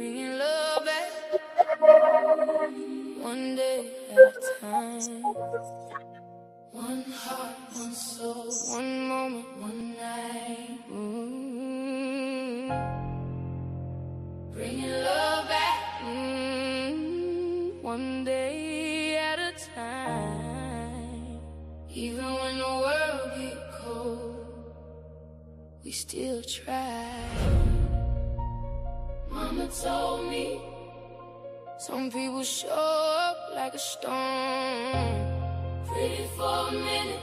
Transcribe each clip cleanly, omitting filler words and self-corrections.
Bringing love back, one day at a time. One heart, one soul, one moment, one night. Bringing love back, one day at a time. Even when the world get cold, we still try. Mama told me some people show up like a storm, pretty for a minute,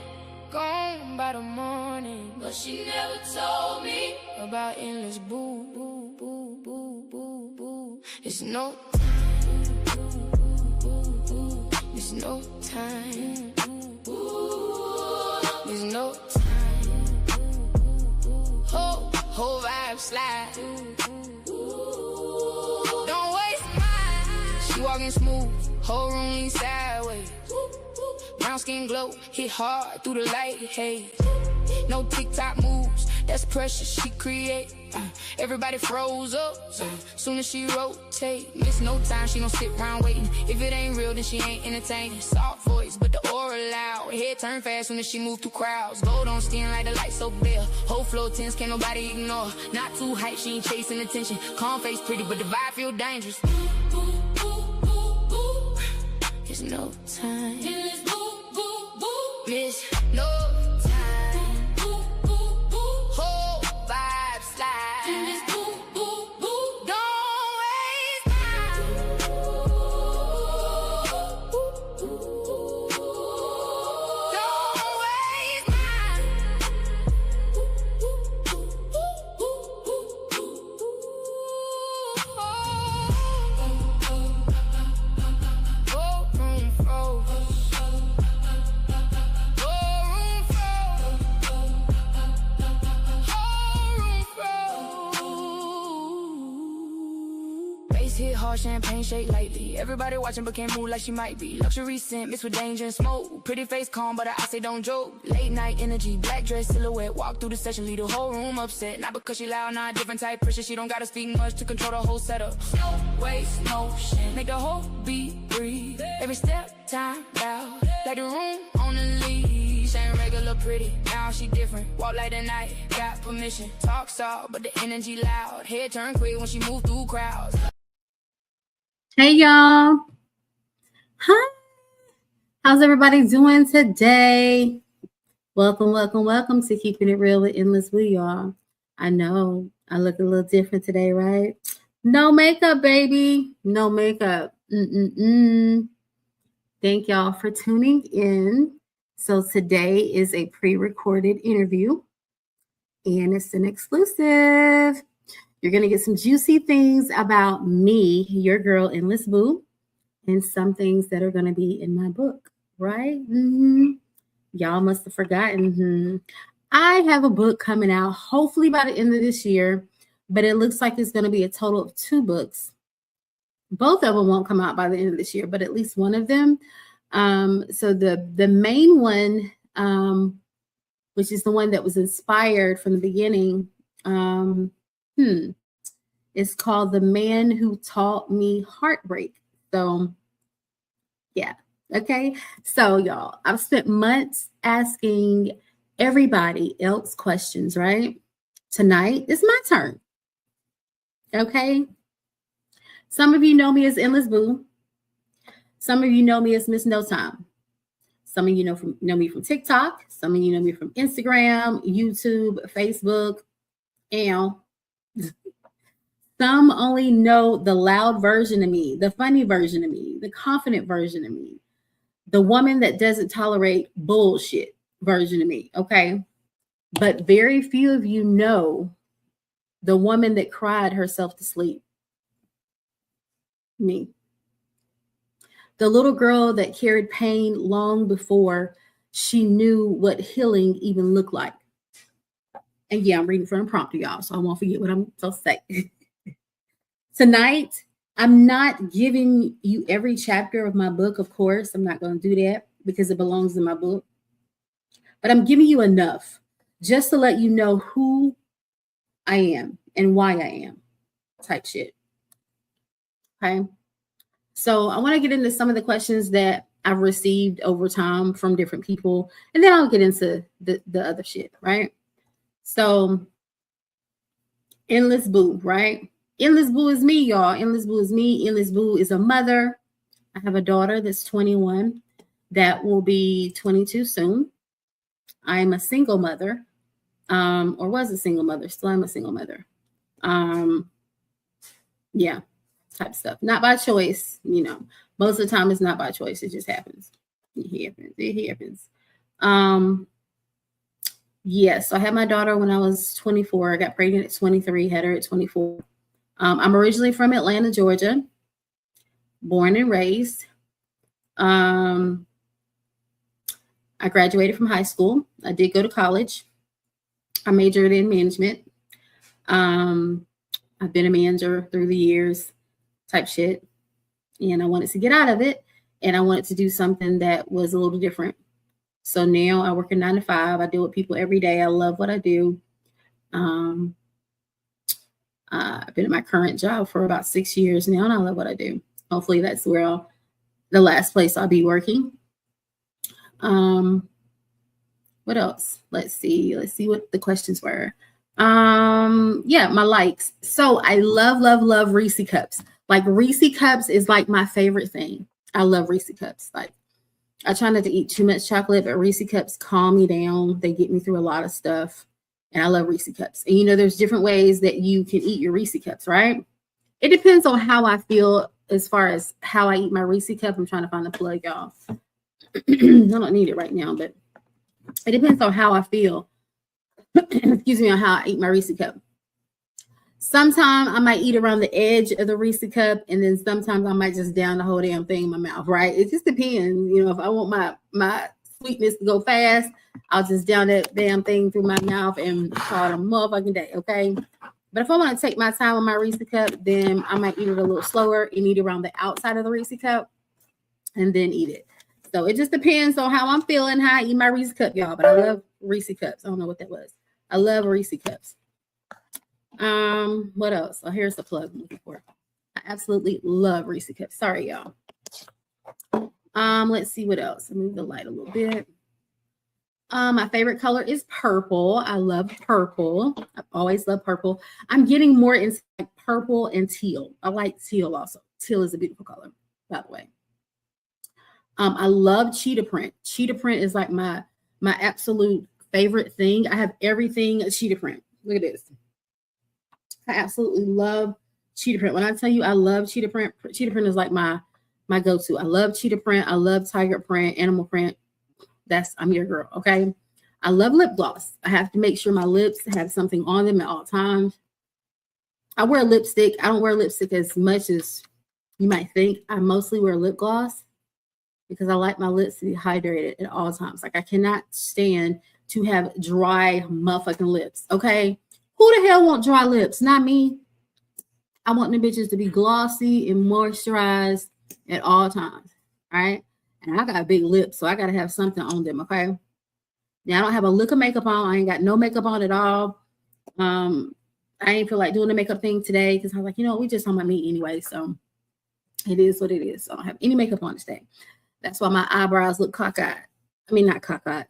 gone by the morning. But she never told me about endless boo, boo, boo, boo, boo, boo. It's no time, there's no time, there's no time. Whole vibe slide. Don't waste mine. She walking smooth, whole room lean sideways. Brown skin glow, hit hard through the light, hey. No TikTok moves, that's pressure she create. Everybody froze up, soon as she rotate. Miss no time, she don't sit around waiting. If it ain't real, then she ain't entertaining. Soft voice, but the aura loud. Head turn fast soon as she move through crowds. Gold on skin like the light so bare. Whole floor tense, can't nobody ignore. Not too hype, she ain't chasing attention. Calm face pretty, but the vibe feel dangerous. There's no time. Miss no time. Whole vibe slide. Don't waste time. Don't waste time. Hit hard, champagne shake lightly. Everybody watching but can't move like she might be. Luxury scent mixed with danger and smoke. Pretty face calm, but I say don't joke. Late night energy, black dress silhouette. Walk through the session, leave the whole room upset. Not because she loud, not different type pressure. She don't gotta speak much to control the whole setup. No waste motion, make the whole beat breathe. Every step time out, like the room on the leash. Ain't regular pretty, now she different. Walk like the night, got permission. Talk soft, but the energy loud. Head turn quick when she move through crowds. Hey y'all, hi, how's everybody doing today? Welcome to Keeping It Real with EndlessBoo, y'all. I know I look a little different today, right? No makeup, baby, no makeup. Thank y'all for tuning in. So today is a pre-recorded interview and it's an exclusive. You're going to get some juicy things about me, your girl, EndlessBoo, and some things that are going to be in my book, right? Y'all must have forgotten. I have a book coming out, hopefully by the end of this year, but it looks like it's going to be a total of 2 books. Both of them won't come out by the end of this year, but at least one of them. So the main one, which is the one that was inspired from the beginning, it's called The Man Who Taught Me Heartbreak. So yeah, okay. So y'all, I've spent months asking everybody else questions, right? Tonight is my turn. Okay. Some of you know me as EndlessBoo. Some of you know me as Miss No Time. Some of you know me from TikTok. Some of you know me from Instagram, YouTube, Facebook, and some only know the loud version of me, the funny version of me, the confident version of me, the woman that doesn't tolerate bullshit version of me, okay? But very few of you know the woman that cried herself to sleep, me. The little girl that carried pain long before she knew what healing even looked like. And yeah, I'm reading from a prompter, y'all, so I won't forget what I'm supposed to say. Tonight, I'm not giving you every chapter of my book, of course. I'm not going to do that because it belongs in my book. But I'm giving you enough just to let you know who I am and why I am, type shit. Okay. So I want to get into some of the questions that I've received over time from different people, and then I'll get into the other shit, right? So EndlessBoo, right? EndlessBoo is me, y'all. EndlessBoo is me. EndlessBoo is a mother. I have a daughter that's 21 that will be 22 soon. I am a single mother, or was a single mother. Still am a single mother. Yeah, type stuff. Not by choice, you know. Most of the time it's not by choice. It just happens. It happens. Yes, so I had my daughter when I was 24. I got pregnant at 23, had her at 24. I'm originally from Atlanta, Georgia, born and raised. I graduated from high school. I did go to college. I majored in management. I've been a manager through the years, type shit. And I wanted to get out of it. And I wanted to do something that was a little different. So now I work a 9 to 5. I deal with people every day. I love what I do. I've been at my current job for about 6 years now, and I love what I do. Hopefully that's where the last place I'll be working. What else? Let's see what the questions were. Yeah, my likes. So I love Reese cups. Like Reese cups is like my favorite thing. I love Reese cups. Like I try not to eat too much chocolate, but Reese cups calm me down. They get me through a lot of stuff. And I love Reese cups. And you know, there's different ways that you can eat your Reese cups, right? It depends on how I feel as far as how I eat my Reese cup. I'm trying to find the plug, y'all. I don't need it right now, but it depends on how I feel. Excuse me, on how I eat my Reese cup. Sometimes I might eat around the edge of the Reese cup, and then sometimes I might just down the whole damn thing in my mouth, right? It just depends. You know, if I want my sweetness to go fast, I'll just down that damn thing through my mouth and call it a motherfucking day, okay? But if I want to take my time with my Reese cup, then I might eat it a little slower and eat around the outside of the Reese cup and then eat it. So it just depends on how I'm feeling, how I eat my Reese cup, y'all. But I love Reese cups. I don't know what that was. I love Reese cups. What else? Oh, here's the plug I'm looking for. I absolutely love Reese cups. Sorry, y'all. Let's see what else. I'll move the light a little bit. My favorite color is purple. I love purple. I've always loved purple. I'm getting more into like purple and teal. I like teal also. Teal is a beautiful color, by the way. I love cheetah print. Cheetah print is like my absolute favorite thing. I have everything cheetah print. Look at this. I absolutely love cheetah print. When I tell you I love cheetah print is like my go-to. I love cheetah print. I love tiger print, animal print. I'm your girl, okay? I love lip gloss. I have to make sure my lips have something on them at all times. I wear lipstick. I don't wear lipstick as much as you might think. I mostly wear lip gloss because I like my lips to be hydrated at all times. Like I cannot stand to have dry motherfucking lips, okay? Who the hell want dry lips? Not me. I want the bitches to be glossy and moisturized at all times, all right? And I got big lips, so I got to have something on them, okay? Now, I don't have a lick of makeup on. I ain't got no makeup on at all. I ain't feel like doing the makeup thing today because I was like, you know, we just on my meat anyway, so it is what it is. So I don't have any makeup on today. That's why my eyebrows look cockeyed. I mean, not cockeyed,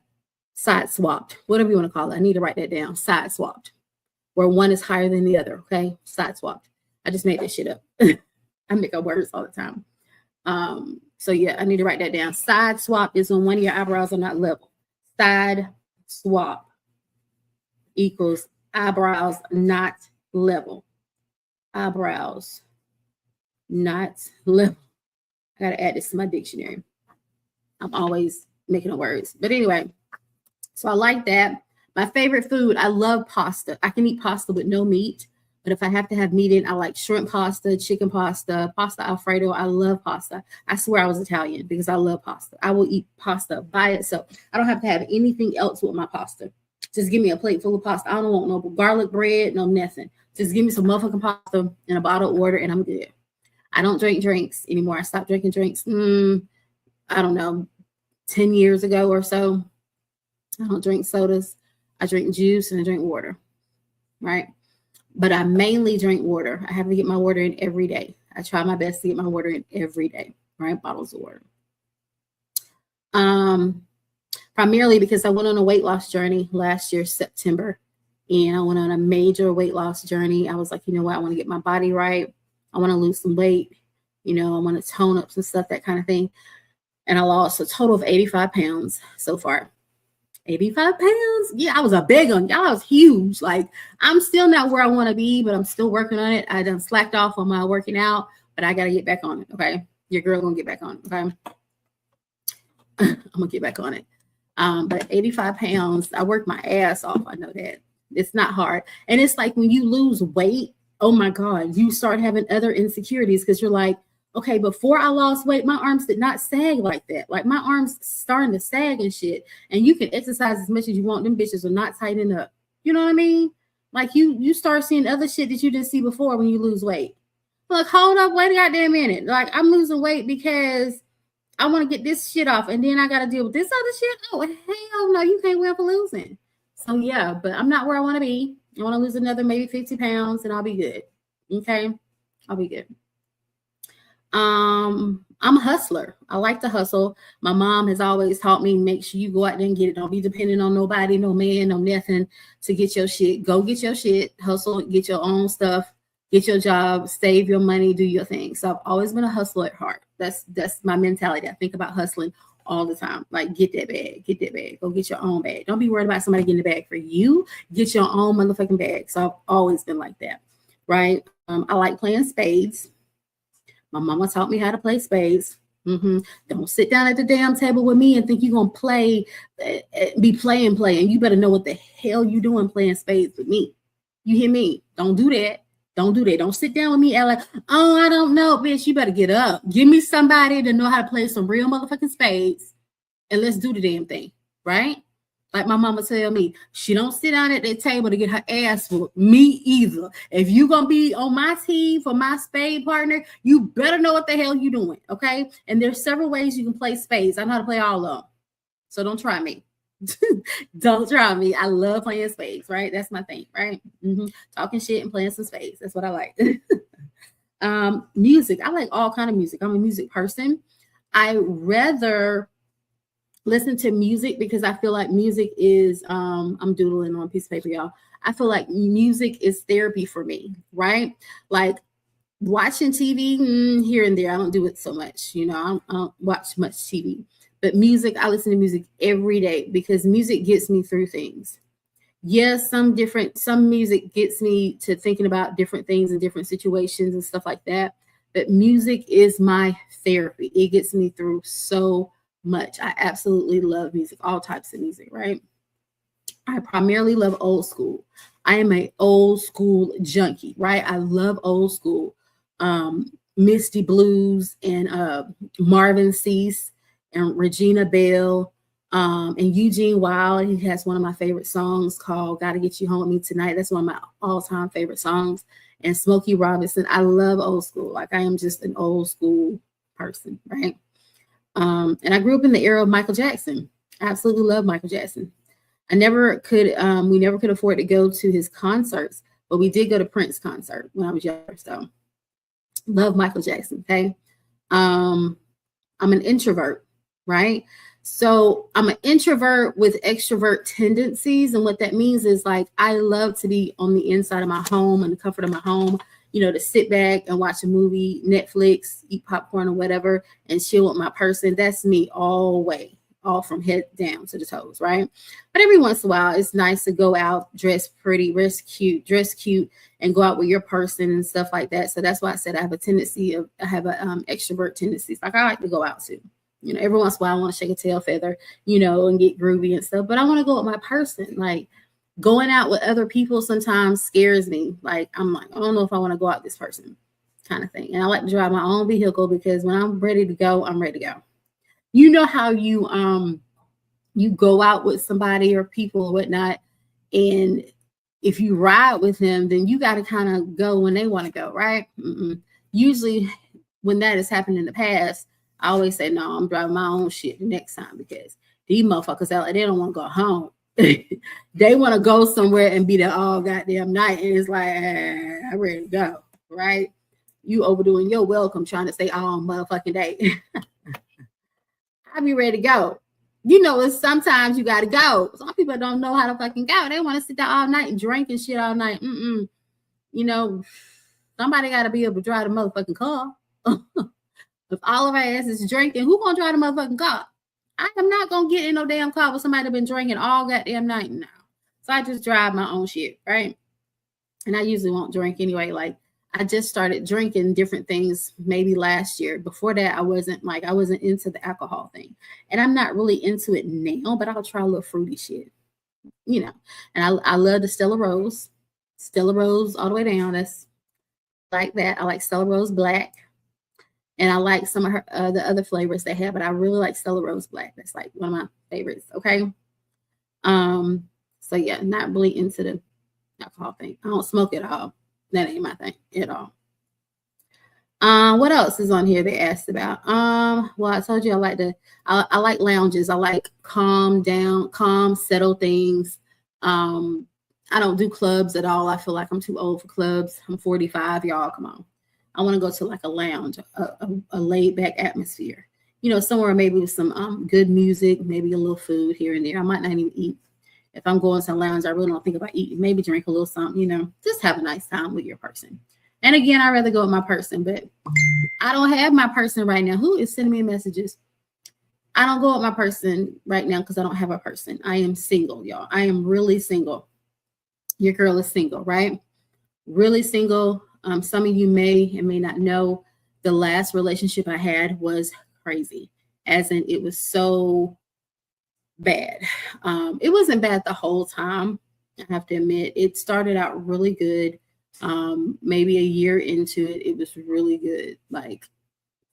side swapped, whatever you want to call it. I need to write that down, side swapped, where one is higher than the other, okay? Side swapped. I just made that shit up. I make up words all the time. So yeah, I need to write that down. Side swap is when one of your eyebrows are not level. Side swap equals eyebrows not level. Eyebrows not level. I gotta add this to my dictionary. I'm always making up words. But anyway, so I like that. My favorite food, I love pasta. I can eat pasta with no meat. But if I have to have meat in, I like shrimp pasta, chicken pasta, pasta Alfredo. I love pasta. I swear I was Italian because I love pasta. I will eat pasta by itself. I don't have to have anything else with my pasta. Just give me a plate full of pasta. I don't want no garlic bread, no nothing. Just give me some motherfucking pasta and a bottle of water and I'm good. I don't drink drinks anymore. I stopped drinking drinks, I don't know, 10 years ago or so. I don't drink sodas. I drink juice and I drink water, right? But I mainly drink water. I have to get my water in every day. I try my best to get my water in every day, right? Bottles of water. Primarily because I went on a weight loss journey last year, September, and I went on a major weight loss journey. I was like, you know what? I want to get my body right. I want to lose some weight. You know, I want to tone up some stuff, that kind of thing. And I lost a total of 85 pounds so far. 85 pounds? Yeah, I was a big one. Y'all, I was huge. Like, I'm still not where I want to be, but I'm still working on it. I done slacked off on my working out, but I got to get back on it, okay? Your girl going to get back on it, okay? I'm going to get back on it. But 85 pounds, I work my ass off. I know that. It's not hard. And it's like when you lose weight, oh my God, you start having other insecurities because you're like, okay, before I lost weight, my arms did not sag like that. Like my arms starting to sag and shit. And you can exercise as much as you want. Them bitches are not tightening up. You know what I mean? Like you start seeing other shit that you didn't see before when you lose weight. Look, hold up, wait a goddamn minute. Like I'm losing weight because I want to get this shit off, and then I got to deal with this other shit. Oh, hell no, you can't win for losing. So yeah, but I'm not where I want to be. I want to lose another maybe 50 pounds, and I'll be good. Okay, I'll be good. I'm a hustler. I like to hustle. My mom has always taught me, make sure you go out there and get it. Don't be dependent on nobody, no man, no nothing to get your shit. Go get your shit, hustle, get your own stuff, get your job, save your money, do your thing. So I've always been a hustler at heart. That's my mentality. I think about hustling all the time. Like, get that bag, go get your own bag. Don't be worried about somebody getting the bag for you. Get your own motherfucking bag. So I've always been like that, right? I like playing spades. My mama taught me how to play spades. Don't sit down at the damn table with me and think you're going to play, be playing. And you better know what the hell you doing playing spades with me. You hear me? Don't do that. Don't do that. Don't sit down with me and like, oh, I don't know, bitch. You better get up. Give me somebody to know how to play some real motherfucking spades, and let's do the damn thing, right? Like my mama tell me, she don't sit down at that table to get her ass whooped. Me either. If you gonna be on my team for my spade partner, you better know what the hell you doing, okay? And there's several ways you can play spades. I know how to play all of them, so don't try me. Don't try me. I love playing spades, right? That's my thing, right? Talking shit and playing some spades. That's what I like. Music. I like all kind of music. I'm a music person. I rather listen to music because I feel like music is, I'm doodling on a piece of paper, y'all. I feel like music is therapy for me, right? Like watching TV here and there. I don't do it so much. You know, I don't watch much TV. But music, I listen to music every day because music gets me through things. Yes, some music gets me to thinking about different things and different situations and stuff like that. But music is my therapy. It gets me through so much. I absolutely love music, all types of music, right? I primarily love old school. I am an old school junkie, right? I love old school. Misty Blues and Marvin Cease and Regina Bell, and Eugene Wilde. He has one of my favorite songs called Gotta Get You Home With Me Tonight. That's one of my all-time favorite songs. And Smokey Robinson. I love old school. Like I am just an old school person, right? And I grew up in the era of Michael Jackson. I absolutely love Michael Jackson. We never could afford to go to his concerts, but we did go to Prince concert when I was younger. So love Michael Jackson, okay? I'm an introvert. Right? So I'm an introvert with extrovert tendencies. And what that means is like, I love to be on the inside of my home and the comfort of my home, you know, to sit back and watch a movie, Netflix, eat popcorn or whatever, and chill with my person. That's me all way, all from head down to the toes. Right? But every once in a while, it's nice to go out, dress pretty, dress cute, and go out with your person and stuff like that. So that's why I said I have extrovert tendencies. Like I like to go out too. You know, every once in a while I want to shake a tail feather, you know, and get groovy and stuff. But I want to go with my person. Like going out with other people sometimes scares me. Like I'm like, I don't know if I want to go out with this person kind of thing. And I like to drive my own vehicle because when I'm ready to go, I'm ready to go. You know how you go out with somebody or people or whatnot, and if you ride with them, then you got to kind of go when they want to go, right? Usually when that has happened in the past, I always say, no, I'm driving my own shit the next time because these motherfuckers out there, they don't want to go home. They want to go somewhere and be there all goddamn night. And it's like, I'm ready to go, right? you overdoing your welcome, trying to stay all motherfucking day. I be ready to go. You know, it's sometimes you got to go. Some people don't know how to fucking go. They want to sit there all night and drink and shit all night. You know, somebody got to be able to drive the motherfucking car. If all of our ass is drinking, who gonna drive the motherfucking car? I am not gonna get in no damn car with somebody been drinking all goddamn night now. So I just drive my own shit, right? And I usually won't drink anyway. Like, I just started drinking different things maybe last year. Before that, I wasn't into the alcohol thing. And I'm not really into it now, but I'll try a little fruity shit, you know. And I love the Stella Rose. Stella Rose all the way down. That's like that. I like Stella Rose Black. And I like some of her the other flavors they have, but I really like Stella Rose Black. That's like one of my favorites. Okay. So yeah, not really into the alcohol thing. I don't smoke at all. That ain't my thing at all. What else is on here they asked about? Well, I told you I like lounges. I like calm, settle things. I don't do clubs at all. I feel like I'm too old for clubs. I'm 45, y'all. Come on. I want to go to like a lounge, a laid back atmosphere, you know, somewhere maybe with some good music, maybe a little food here and there. I might not even eat. If I'm going to a lounge, I really don't think about eating. Maybe drink a little something, you know, just have a nice time with your person. And again, I'd rather go with my person, but I don't have my person right now. Who is sending me messages? I don't go with my person right now because I don't have a person. I am single, y'all. I am really single. Your girl is single, right? Really single. Some of you may and may not know the last relationship I had was crazy, as in it was so bad. It wasn't bad the whole time. I have to admit, it started out really good. Maybe a year into it, it was really good. Like,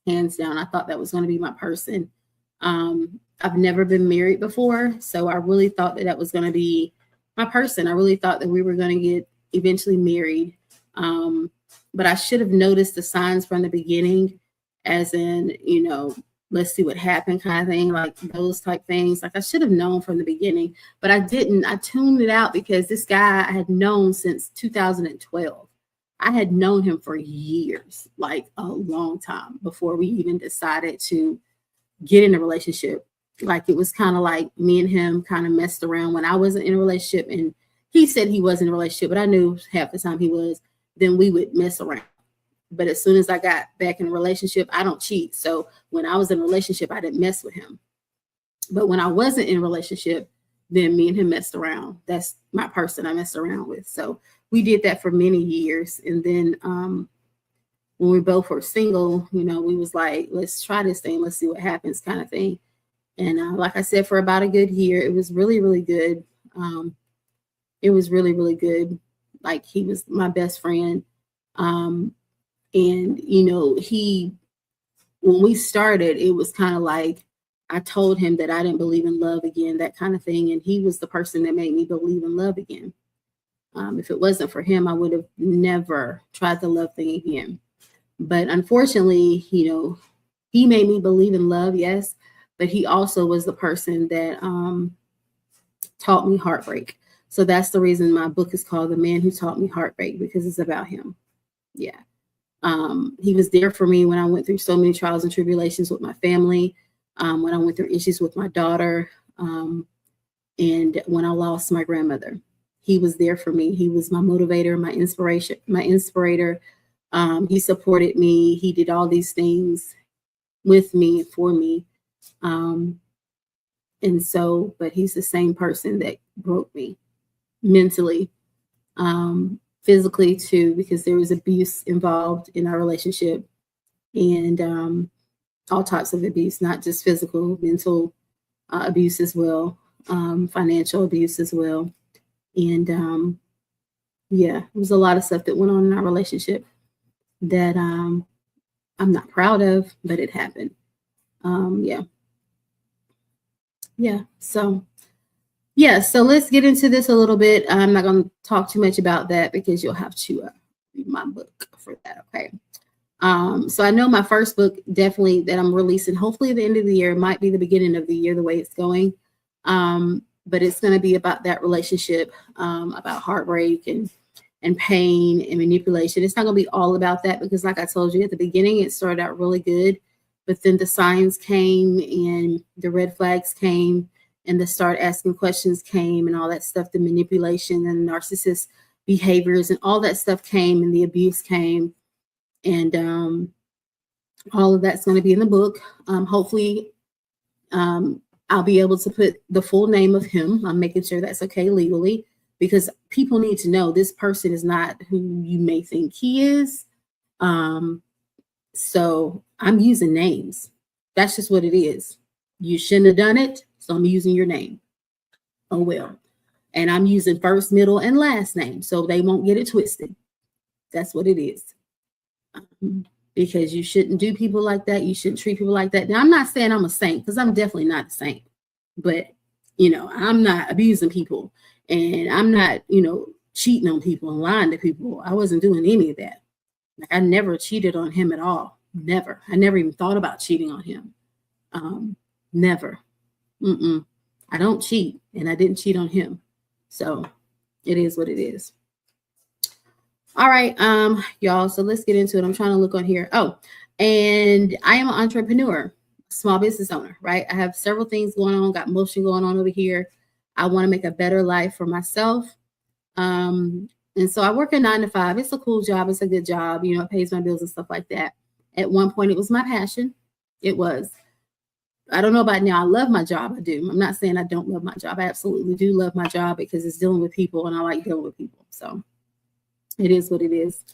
hands down, I thought that was going to be my person. I've never been married before, so I really thought that was going to be my person. I really thought that we were going to get eventually married. But I should have noticed the signs from the beginning, as in, you know, let's see what happened kind of thing, like those type things. Like, I should have known from the beginning, but I didn't. I tuned it out because this guy I had known since 2012. I had known him for years, like a long time before we even decided to get in a relationship. Like, it was kind of like me and him kind of messed around when I wasn't in a relationship, and he said he was in a relationship, but I knew half the time he was. Then we would mess around. But as soon as I got back in a relationship, I don't cheat. So when I was in a relationship, I didn't mess with him. But when I wasn't in a relationship, then me and him messed around. That's my person I messed around with. So we did that for many years. And then when we both were single, you know, we was like, let's try this thing. Let's see what happens kind of thing. And like I said, for about a good year, it was really, really good. It was really, really good. Like, he was my best friend. And, you know, when we started, it was kind of like, I told him that I didn't believe in love again, that kind of thing. And he was the person that made me believe in love again. If it wasn't for him, I would have never tried the love thing again. But unfortunately, you know, he made me believe in love, yes. But he also was the person that taught me heartbreak. So that's the reason my book is called The Man Who Taught Me Heartbreak, because it's about him. Yeah. He was there for me when I went through so many trials and tribulations with my family, when I went through issues with my daughter, and when I lost my grandmother. He was there for me. He was my motivator, my inspirator. He supported me. He did all these things with me, for me. And so, but he's the same person that broke me mentally, physically too, because there was abuse involved in our relationship, and all types of abuse, not just physical, mental abuse as well, financial abuse as well. And yeah, it was a lot of stuff that went on in our relationship that I'm not proud of, but it happened. So let's get into this a little bit. I'm not going to talk too much about that because you'll have to read my book for that. Okay. So I know my first book, definitely, that I'm releasing, hopefully at the end of the year, might be the beginning of the year, the way it's going. But it's going to be about that relationship, about heartbreak and and pain and manipulation. It's not going to be all about that because, like I told you at the beginning, it started out really good, but then the signs came and the red flags came and the start asking questions came and all that stuff, the manipulation and narcissist behaviors and all that stuff came and the abuse came. And all of that's going to be in the book. Hopefully, I'll be able to put the full name of him. I'm making sure that's okay legally because people need to know this person is not who you may think he is. So I'm using names. That's just what it is. You shouldn't have done it, so I'm using your name. Oh, well. And I'm using first, middle, and last name, so they won't get it twisted. That's what it is. Because you shouldn't do people like that. You shouldn't treat people like that. Now, I'm not saying I'm a saint because I'm definitely not a saint. But, I'm not abusing people. And I'm not, cheating on people and lying to people. I wasn't doing any of that. Like, I never cheated on him at all. Never. I never even thought about cheating on him. Never. I don't cheat, and I didn't cheat on him. So it is what it is. All right, y'all. So let's get into it. I'm trying to look on here. Oh, and I am an entrepreneur, small business owner, right? I have several things going on, got motion going on over here. I want to make a better life for myself. And so I work a 9 to 5. It's a cool job. It's a good job. It pays my bills and stuff like that. At one point, it was my passion. It was. I don't know about now. I love my job. I do. I'm not saying I don't love my job. I absolutely do love my job because it's dealing with people and I like dealing with people. So it is what it is.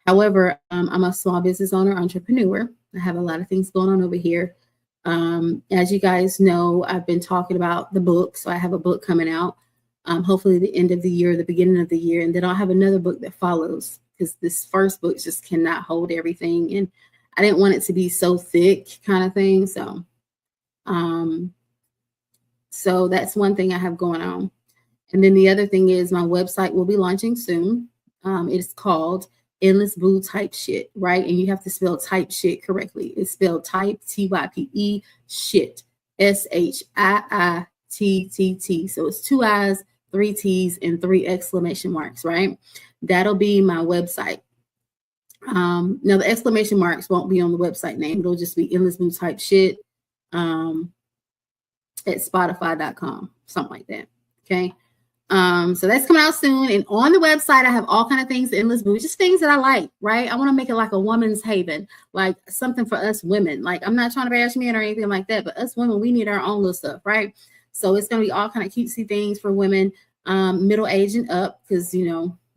However, I'm a small business owner, entrepreneur. I have a lot of things going on over here. As you guys know, I've been talking about the book. So I have a book coming out, hopefully the end of the year, the beginning of the year. And then I'll have another book that follows because this first book just cannot hold everything. And I didn't want it to be so thick kind of thing. So that's one thing I have going on. And then the other thing is my website will be launching soon. It's called EndlessBoo Type Shit, right? And you have to spell type shit correctly. It's spelled type, TYPE, shit, SHIITTT. So it's 2 I's, 3 T's, and 3 exclamation marks, right? That'll be my website. Now the exclamation marks won't be on the website name. It'll just be EndlessBoo Type Shit at Spotify.com, something like that. Okay. So that's coming out soon. And on the website, I have all kind of things, EndlessBoo, just things that I like, right? I want to make it like a woman's haven, like something for us women. Like I'm not trying to bash men or anything like that, but us women, we need our own little stuff, right? So it's going to be all kind of cutesy things for women, middle age and up, because,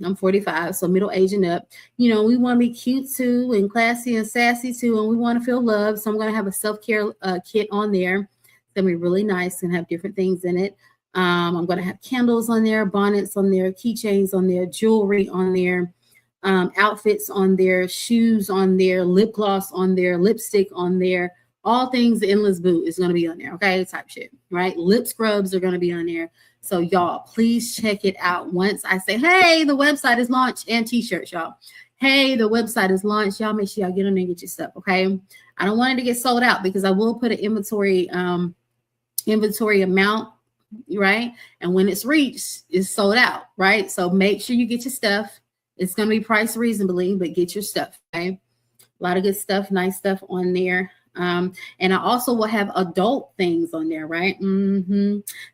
I'm 45, so middle age and up. We want to be cute too and classy and sassy too, and we want to feel loved. So I'm going to have a self-care kit on there. It's going to be really nice and have different things in it. I'm going to have candles on there, bonnets on there, keychains on there, jewelry on there, outfits on there, shoes on there, lip gloss on there, lipstick on there. All things EndlessBoo is going to be on there, okay? Type shit, right? Lip scrubs are going to be on there. So y'all, please check it out. Once I say, hey, the website is launched, and t-shirts, y'all. Hey, the website is launched. Y'all make sure y'all get on there and get your stuff, okay? I don't want it to get sold out because I will put an inventory amount, right? And when it's reached, it's sold out, right? So make sure you get your stuff. It's going to be priced reasonably, but get your stuff, okay? A lot of good stuff, nice stuff on there. And I also will have adult things on there, right?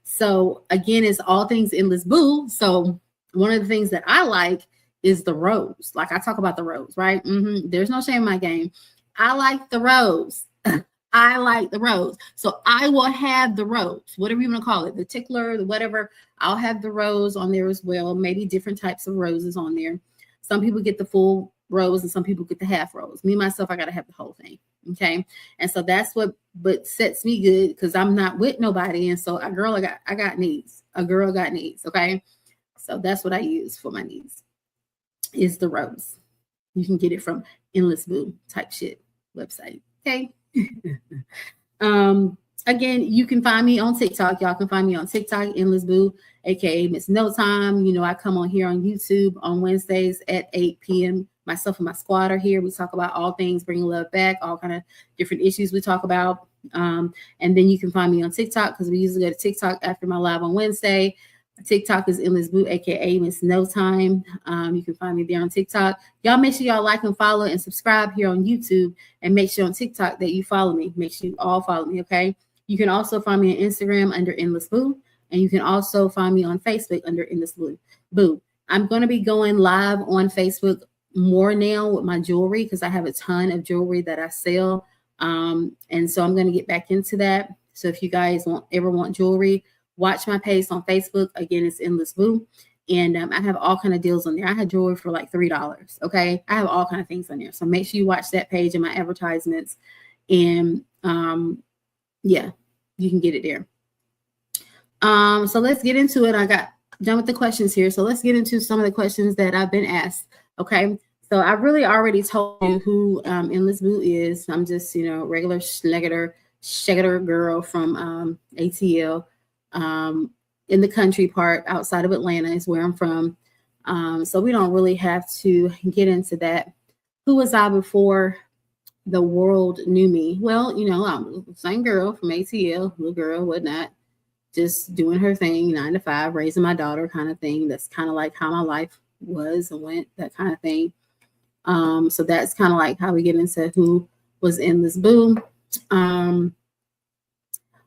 So again, it's all things EndlessBoo. So one of the things that I like is the rose. Like I talk about the rose, right? There's no shame in my game. I like the rose. I like the rose. So I will have the rose, whatever you want to call it, the tickler, the whatever. I'll have the rose on there as well. Maybe different types of roses on there. Some people get the full rose and some people get the half rose. Me, myself, I got to have the whole thing. Okay. And so that's what sets me good because I'm not with nobody. And so I got needs. A girl got needs. Okay. So that's what I use for my needs is the rose. You can get it from EndlessBoo Type Shit website. Okay. Again, you can find me on TikTok. Y'all can find me on TikTok, EndlessBoo, aka Miss No Time. I come on here on YouTube on Wednesdays at 8 p.m. Myself and my squad are here. We talk about all things bringing love back, all kind of different issues we talk about. And then you can find me on TikTok because we usually go to TikTok after my live on Wednesday. TikTok is EndlessBoo, aka Miss No Time. You can find me there on TikTok. Y'all make sure y'all like and follow and subscribe here on YouTube, and make sure on TikTok that you follow me. Make sure you all follow me, okay? You can also find me on Instagram under EndlessBoo, and you can also find me on Facebook under EndlessBoo. I'm going to be going live on Facebook more now with my jewelry, because I have a ton of jewelry that I sell. And so I'm going to get back into that. So if you guys ever want jewelry, watch my page on Facebook. Again, it's EndlessBoo. And I have all kind of deals on there. I had jewelry for like $3. Okay. I have all kind of things on there. So make sure you watch that page and my advertisements. And yeah, you can get it there. So let's get into it. I got done with the questions here. So let's get into some of the questions that I've been asked. Okay. So I really already told you who EndlessBoo is. I'm just, regular schlegger girl from ATL. In the country part outside of Atlanta is where I'm from. So we don't really have to get into that. Who was I before the world knew me? Well, I'm the same girl from ATL, little girl, whatnot, just doing her thing, 9 to 5, raising my daughter kind of thing. That's kind of like how my life was and went, that kind of thing. So that's kind of like how we get into who was EndlessBoo.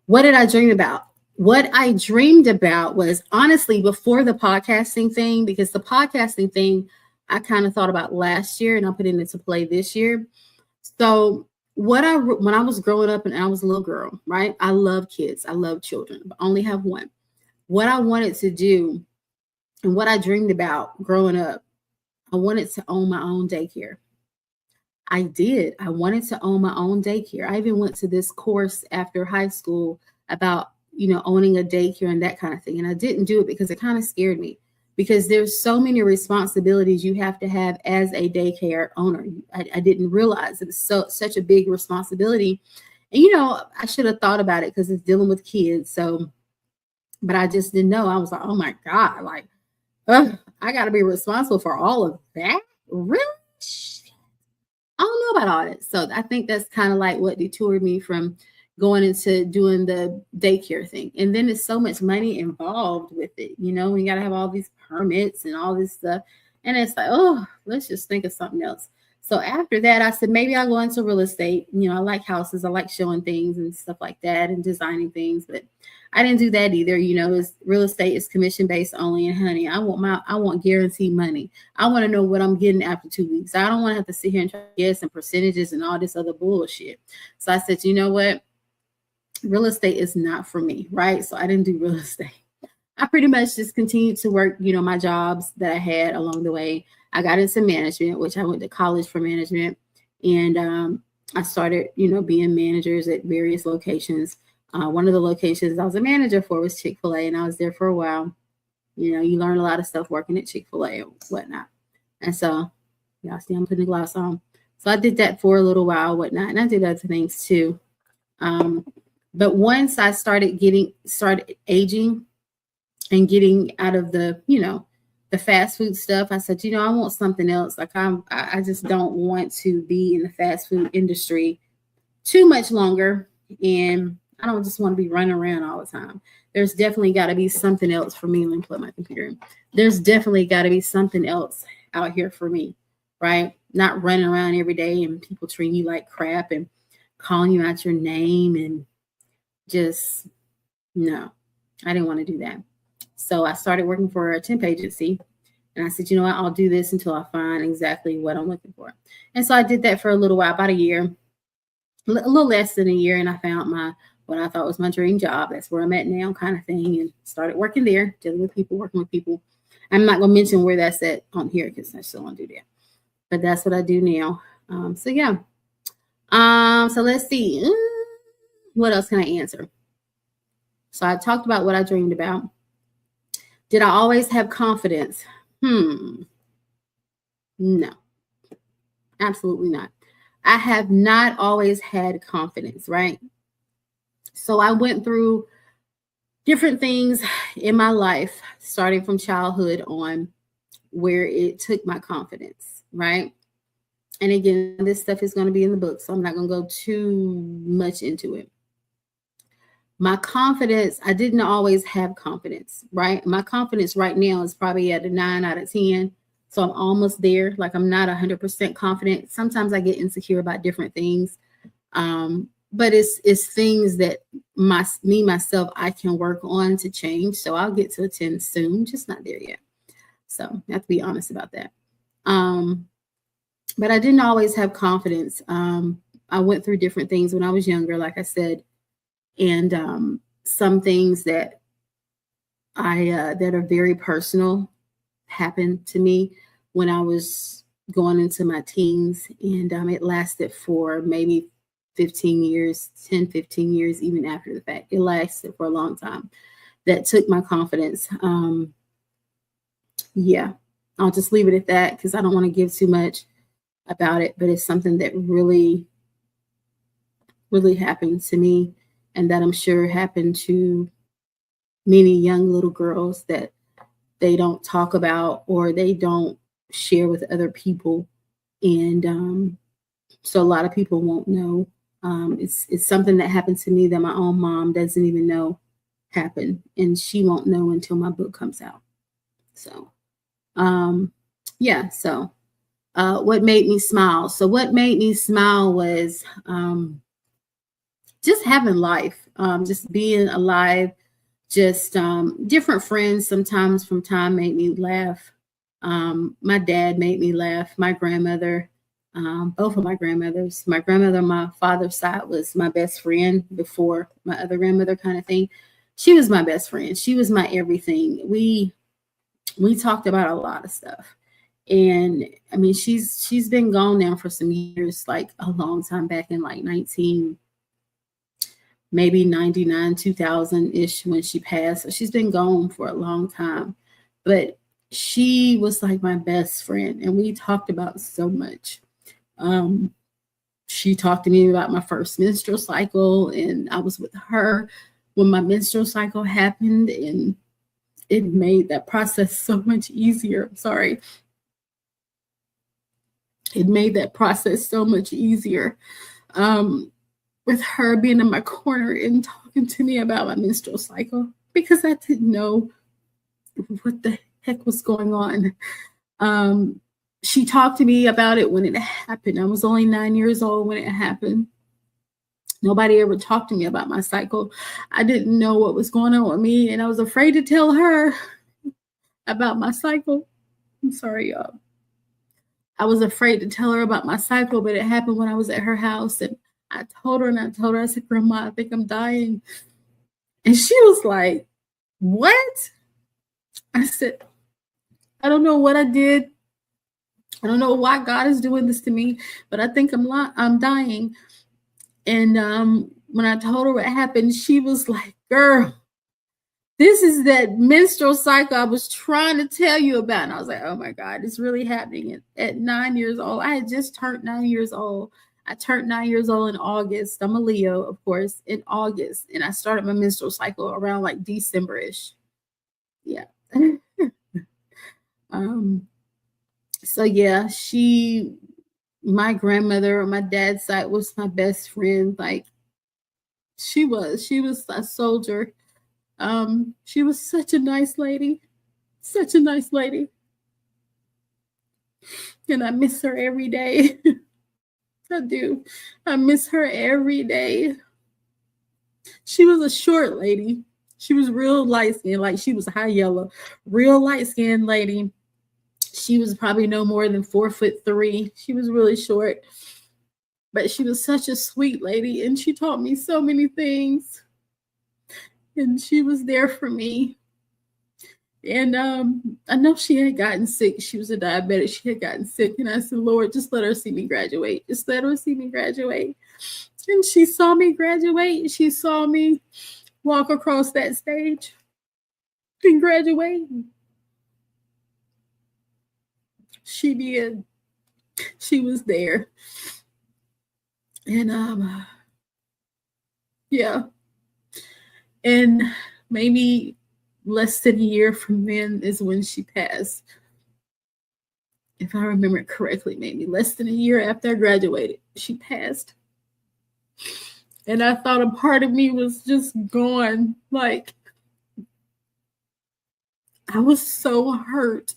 What did I dream about? What I dreamed about was honestly before the podcasting thing, because the podcasting thing I kind of thought about last year and I put it into play this year. So when I was growing up and I was a little girl, right? I love kids. I love children, but I only have one. What I wanted to do and what I dreamed about growing up, I wanted to own my own daycare. I did. I wanted to own my own daycare. I even went to this course after high school about, owning a daycare and that kind of thing. And I didn't do it because it kind of scared me, because there's so many responsibilities you have to have as a daycare owner. I didn't realize it was such a big responsibility. And, I should have thought about it because it's dealing with kids. So, but I just didn't know. I was like, oh my God, like, I got to be responsible for all of that? Really? I don't know about all that. So I think that's kind of like what detoured me from going into doing the daycare thing. And then there's so much money involved with it. You got to have all these permits and all this stuff. And it's like, oh, let's just think of something else. So after that, I said, maybe I'll go into real estate. I like houses. I like showing things and stuff like that and designing things. But I didn't do that either. Real estate is commission based only. And honey, I want guaranteed money. I want to know what I'm getting after 2 weeks. I don't want to have to sit here and try to guess and percentages and all this other bullshit. So I said, you know what? Real estate is not for me, right? So I didn't do real estate. I pretty much just continued to work, my jobs that I had along the way. I got into management, which I went to college for management. And I started, being managers at various locations. One of the locations I was a manager for was Chick-fil-A, and I was there for a while. You learn a lot of stuff working at Chick-fil-A and whatnot. And so, y'all see I'm putting the gloss on. So I did that for a little while, whatnot. And I did other things too. But once I started aging and getting out of the, the fast food stuff, I said, I want something else. Like I just don't want to be in the fast food industry too much longer. And I don't just want to be running around all the time. There's definitely got to be something else for me. Let me plug my computer in. There's definitely got to be something else out here for me, right? Not running around every day and people treating you like crap and calling you out your name and just, no, I didn't want to do that. So I started working for a temp agency and I said, you know what, I'll do this until I find exactly what I'm looking for. And so I did that for a little while, about a year, a little less than a year. And I found what I thought was my dream job. That's where I'm at now, kind of thing. And started working there, dealing with people, working with people. I'm not going to mention where that's at on here because I still want to do that. But that's what I do now. So yeah. So let's see. What else can I answer? So I talked about what I dreamed about. Did I always have confidence? No, absolutely not. I have not always had confidence, right? So I went through different things in my life, starting from childhood on, where it took my confidence, right? And again, this stuff is going to be in the book, so I'm not going to go too much into it. my confidence, I didn't always have confidence, right? My confidence right now is probably at a 9 out of 10. So I'm almost there. Like I'm not 100% confident. Sometimes I get insecure about different things. But it's things that myself, I can work on to change. So I'll get to a 10 soon, just not there yet. So I have to be honest about that. But I didn't always have confidence. I went through different things when I was younger, like I said, and some things that that are very personal happened to me when I was going into my teens, and it lasted for maybe 15 years, 10, 15 years, even after the fact. It lasted for a long time. That took my confidence. Yeah, I'll just leave it at that because I don't want to give too much about it, but it's something that really, really happened to me, and that I'm sure happened to many young little girls that they don't talk about or they don't share with other people. And so a lot of people won't know. It's something that happened to me that my own mom doesn't even know happened, and she won't know until my book comes out. So, yeah. So, what made me smile? So, what made me smile was just having life, just being alive. Just different friends sometimes from time made me laugh. My dad made me laugh. My grandmother. Both of my grandmothers. My grandmother on my father's side was my best friend before my other grandmother, kind of thing. She was my best friend. She was my everything. We talked about a lot of stuff. And I mean, she's been gone now for some years, like a long time back in like 19, maybe 99, 2000-ish when she passed. So she's been gone for a long time. But she was like my best friend, and we talked about so much. She talked to me about my first menstrual cycle, and I was with her when my menstrual cycle happened, and it made that process so much easier. Sorry. It made that process so much easier. With her being in my corner and talking to me about my menstrual cycle, because I didn't know what the heck was going on. She talked to me about it when it happened. I was only 9 years old when it happened. Nobody ever talked to me about my cycle. I didn't know what was going on with me, and I was afraid to tell her about my cycle. I'm sorry, y'all. I was afraid to tell her about my cycle, but it happened when I was at her house, and I told her, I said, Grandma, I think I'm dying. And she was like, what? I said, I don't know what I did. I don't know why God is doing this to me, but I think I'm dying. And when I told her what happened, she was like, girl, this is that menstrual cycle I was trying to tell you about. And I was like, oh my God, it's really happening. At 9 years old, I had just turned 9 years old. I turned 9 years old in August. I'm a Leo, of course, in August. And I started my menstrual cycle around like December-ish. Yeah. So yeah, my grandmother on my dad's side was my best friend. Like she was a soldier. She was such a nice lady. And I miss her every day. I do. I miss her every day. She was a short lady. She was real light skinned, like she was high yellow, real light skinned lady. She was probably no more than 4'3". She was really short, but she was such a sweet lady, and she taught me so many things. And she was there for me. And I know she had gotten sick. She was a diabetic. She had gotten sick. And I said, Lord, just let her see me graduate. Just let her see me graduate. And she saw me graduate. She saw me walk across that stage and graduate. She did. She was there. And yeah. And maybe less than a year from then is when she passed. If I remember it correctly, maybe less than a year after I graduated, she passed. And I thought a part of me was just gone. Like, I was so hurt.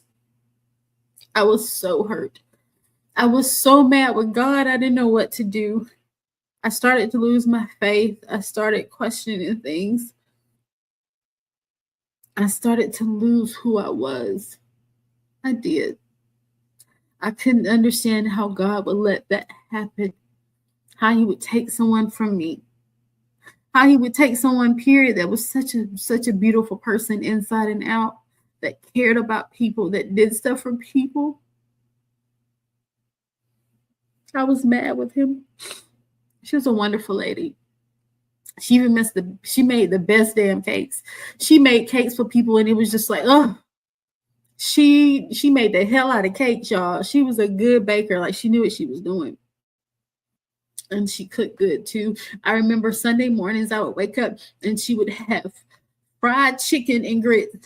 I was so hurt. I was so mad with God. I didn't know what to do. I started to lose my faith. I started questioning things. I started to lose who I was. I did. I couldn't understand how God would let that happen. How he would take someone from me. How he would take someone, period, that was such a beautiful person inside and out, that cared about people, that did stuff for people. I was mad with him. She was a wonderful lady. She made the best damn cakes. She made cakes for people, and it was just like, oh, she made the hell out of cakes, y'all. She was a good baker. Like, she knew what she was doing. And she cooked good too. I remember Sunday mornings I would wake up and she would have fried chicken and grits.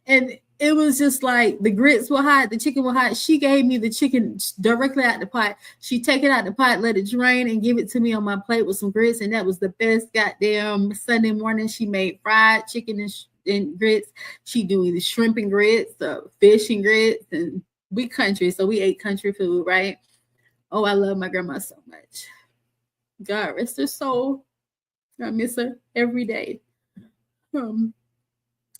And it was just like the grits were hot, the chicken was hot. She gave me the chicken directly out the pot. She'd take it out the pot, let it drain, and give it to me on my plate with some grits. And that was the best goddamn Sunday morning. She made fried chicken and grits. She do either shrimp and grits, fish and grits, and we country, so we ate country food, right? Oh, I love my grandma so much. God rest her soul. I miss her every day.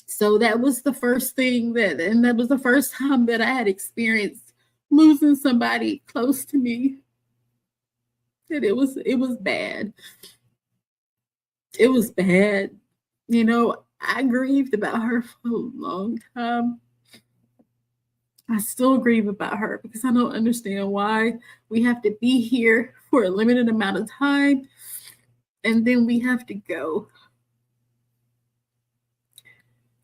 So that was the first thing that was the first time that I had experienced losing somebody close to me. And it was bad. It was bad. You know, I grieved about her for a long time. I still grieve about her because I don't understand why we have to be here for a limited amount of time and then we have to go.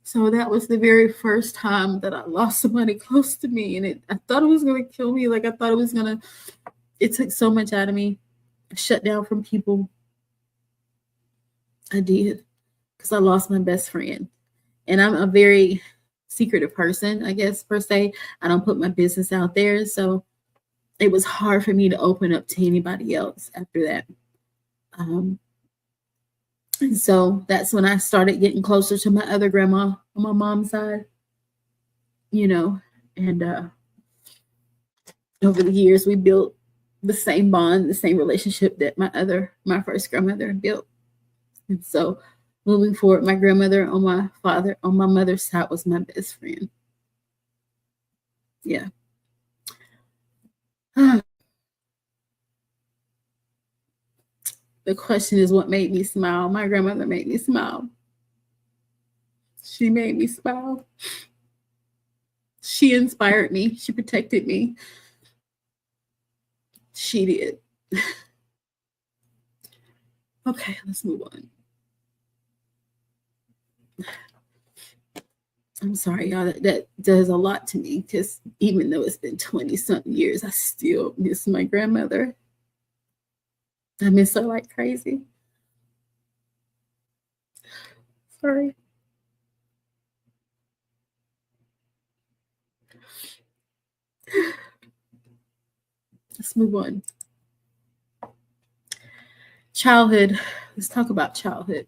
So that was the very first time that I lost somebody close to me, and I thought it was going to kill me. Like, I thought it took so much out of me. I shut down from people. I did, because I lost my best friend. And I'm a very secretive person, I guess, per se. I don't put my business out there. So it was hard for me to open up to anybody else after that. And so that's when I started getting closer to my other grandma on my mom's side, you know, and over the years we built the same bond, the same relationship that my first grandmother built. And so moving forward, my grandmother on my mother's side was my best friend. Yeah. The question is, what made me smile? My grandmother made me smile. She made me smile. She inspired me. She protected me. She did. Okay, let's move on. I'm sorry, y'all. That does a lot to me because even though it's been 20-something years, I still miss my grandmother. I miss her like crazy. Sorry. Let's move on. Childhood. Let's talk about childhood.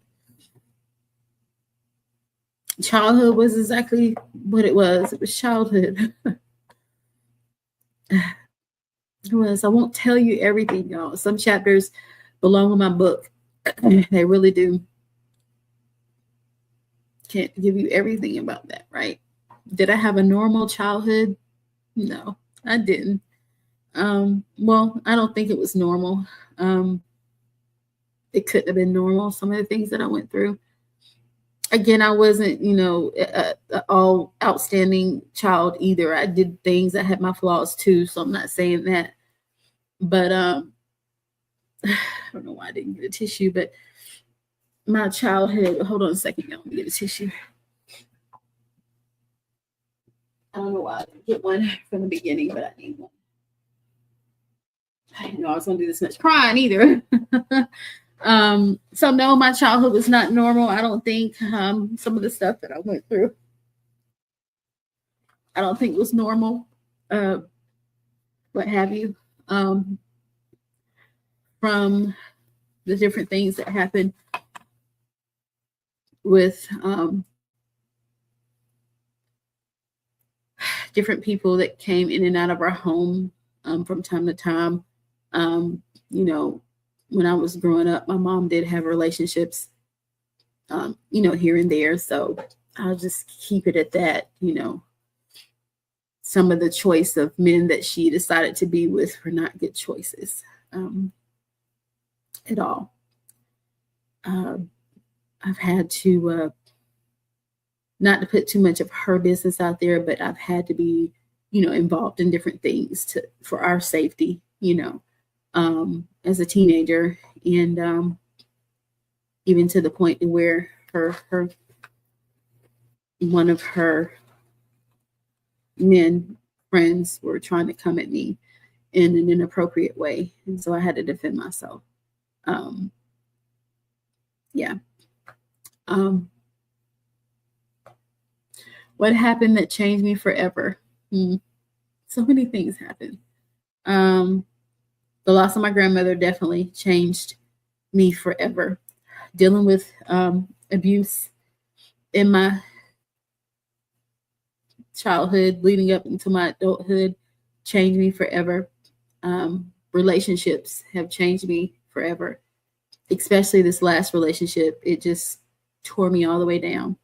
Childhood was exactly what it was. It was childhood. It was. I won't tell you everything, y'all. Some chapters belong in my book. They really do. Can't give you everything about that, right? Did I have a normal childhood? No, I didn't. Well, I don't think it was normal. It couldn't have been normal. Some of the things that I went through. Again, I wasn't, all outstanding child either. I did things. I had my flaws too, so I'm not saying that. But I don't know why I didn't get a tissue, but my childhood. Hold on a second, y'all. Let me get a tissue. I don't know why I didn't get one from the beginning, but I need one. I didn't know I was going to do this much crying either. So no, my childhood was not normal. I don't think some of the stuff that I went through, I don't think was normal. What have you. from the different things that happened with different people that came in and out of our home from time to time. You know, when I was growing up, my mom did have relationships, you know, here and there. So I'll just keep it at that. You know, some of the choice of men that she decided to be with were not good choices at all. I've had to, not to put too much of her business out there, but I've had to be, you know, involved in different things for our safety, you know, as a teenager, and even to the point where one of her men friends were trying to come at me in an inappropriate way, and so I had to defend myself. Yeah. What happened that changed me forever? So many things happened. The loss of my grandmother definitely changed me forever. Dealing with abuse in my childhood leading up into my adulthood changed me forever. Relationships have changed me forever, especially this last relationship. It just tore me all the way down.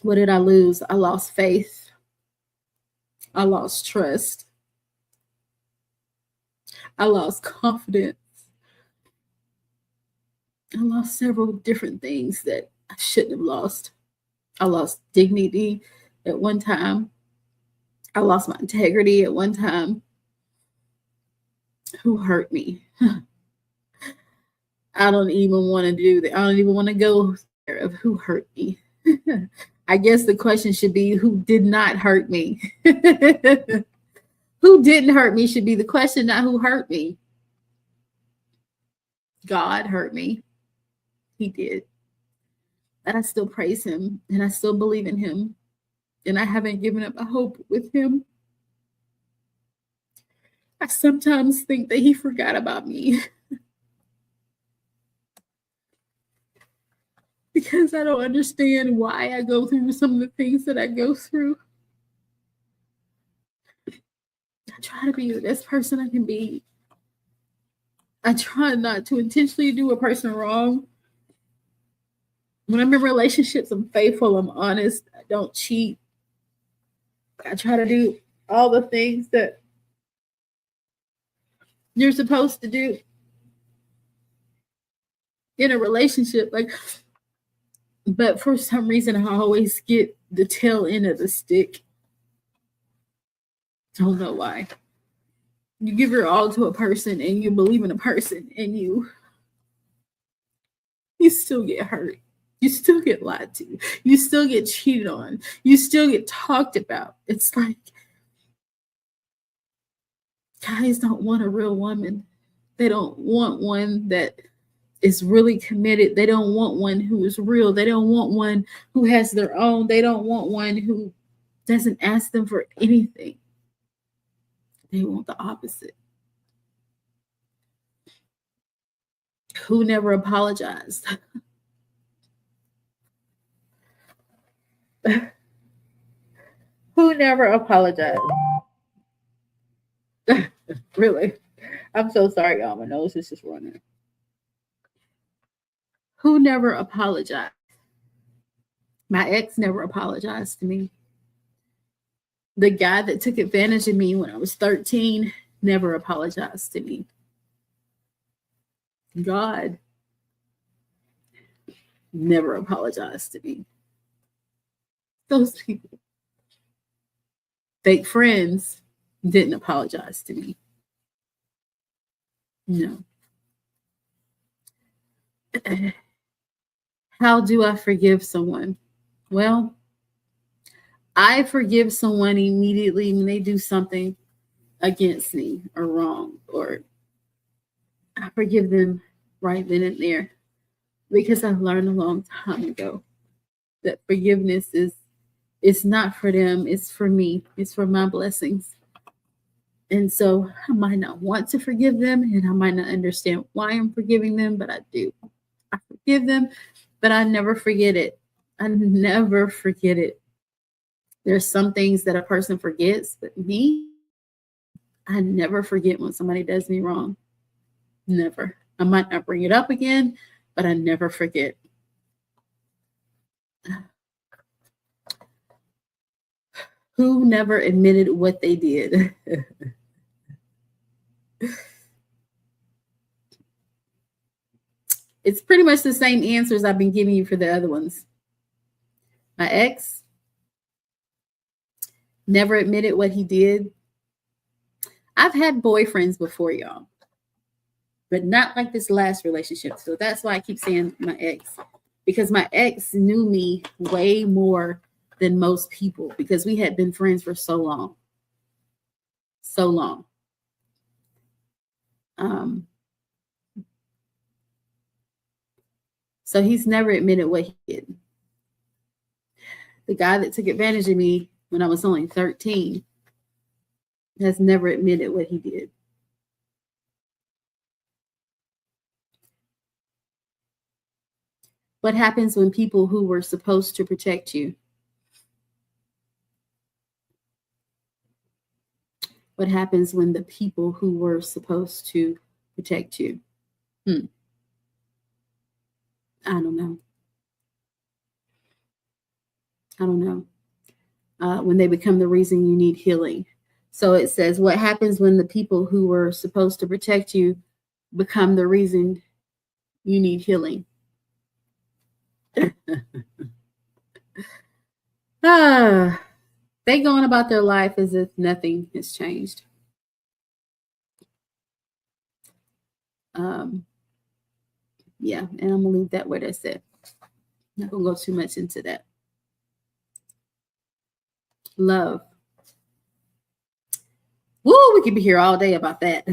What did I lose? I lost faith. I lost trust. I lost confidence. I lost several different things that I shouldn't have lost. I lost dignity at one time. I lost my integrity at one time. Who hurt me? I don't even want to do that. I don't even want to go there of who hurt me. I guess the question should be who did not hurt me. Who didn't hurt me should be the question, not who hurt me. God hurt me. He did. And I still praise him, and I still believe in him, and I haven't given up hope with him. I sometimes think that he forgot about me because I don't understand why I go through some of the things that I go through. I try to be the best person I can be. I try not to intentionally do a person wrong. When I'm in relationships, I'm faithful, I'm honest, I don't cheat. I try to do all the things that you're supposed to do in a relationship. But for some reason, I always get the tail end of the stick. Don't know why. You give your all to a person and you believe in a person and you still get hurt. You still get lied to. You still get cheated on. You still get talked about. It's like guys don't want a real woman. They don't want one that is really committed. They don't want one who is real. They don't want one who has their own. They don't want one who doesn't ask them for anything. They want the opposite. Who never apologized? Who never apologized? Really? I'm so sorry, y'all. My nose is just running. Who never apologized? My ex never apologized to me. The guy that took advantage of me when I was 13 never apologized to me. God never apologized to me. Those people, fake friends, didn't apologize to me. No. How do I forgive someone? Well, I forgive someone immediately when they do something against me or wrong, or I forgive them right then and there, because I've learned a long time ago that forgiveness it's not for them, it's for me, it's for my blessings. And so I might not want to forgive them, and I might not understand why I'm forgiving them, but I do. I forgive them, but I never forget it. I never forget it. There's some things that a person forgets, but me, I never forget when somebody does me wrong. Never. I might not bring it up again, but I never forget. Who never admitted what they did? It's pretty much the same answers I've been giving you for the other ones. My ex never admitted what he did. I've had boyfriends before, y'all, but not like this last relationship. So that's why I keep saying my ex, because my ex knew me way more than most people because we had been friends for so long. So long. So he's never admitted what he did. The guy that took advantage of me when I was only 13 has never admitted what he did. What happens when people who were supposed to protect you? What happens when the people who were supposed to protect you? I don't know. I don't know. When they become the reason you need healing. So it says, what happens when the people who were supposed to protect you become the reason you need healing? They going about their life as if nothing has changed. Yeah, and I'm gonna leave that where that's at. Not gonna go too much into that. Love. Woo, we could be here all day about that.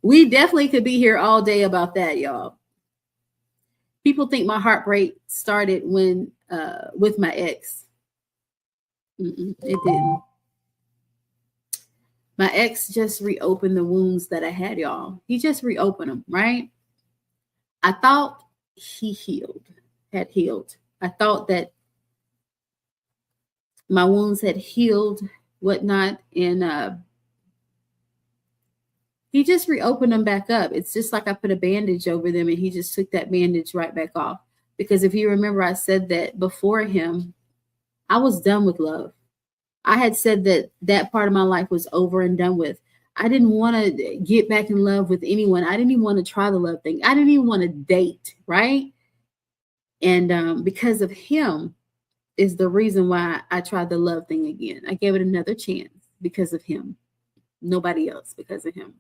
We definitely could be here all day about that, y'all. People think my heartbreak started when with my ex. It didn't. My ex just reopened the wounds that I had, y'all. He just reopened them, right? I thought he had healed. I thought that my wounds had healed, whatnot, and he just reopened them back up. It's just like I put a bandage over them and he just took that bandage right back off. Because if you remember, I said that before him, I was done with love. I had said that that part of my life was over and done with. I didn't want to get back in love with anyone. I didn't even want to try the love thing. I didn't even want to date, right? And because of him is the reason why I tried the love thing again. I gave it another chance because of him. Nobody else, because of him.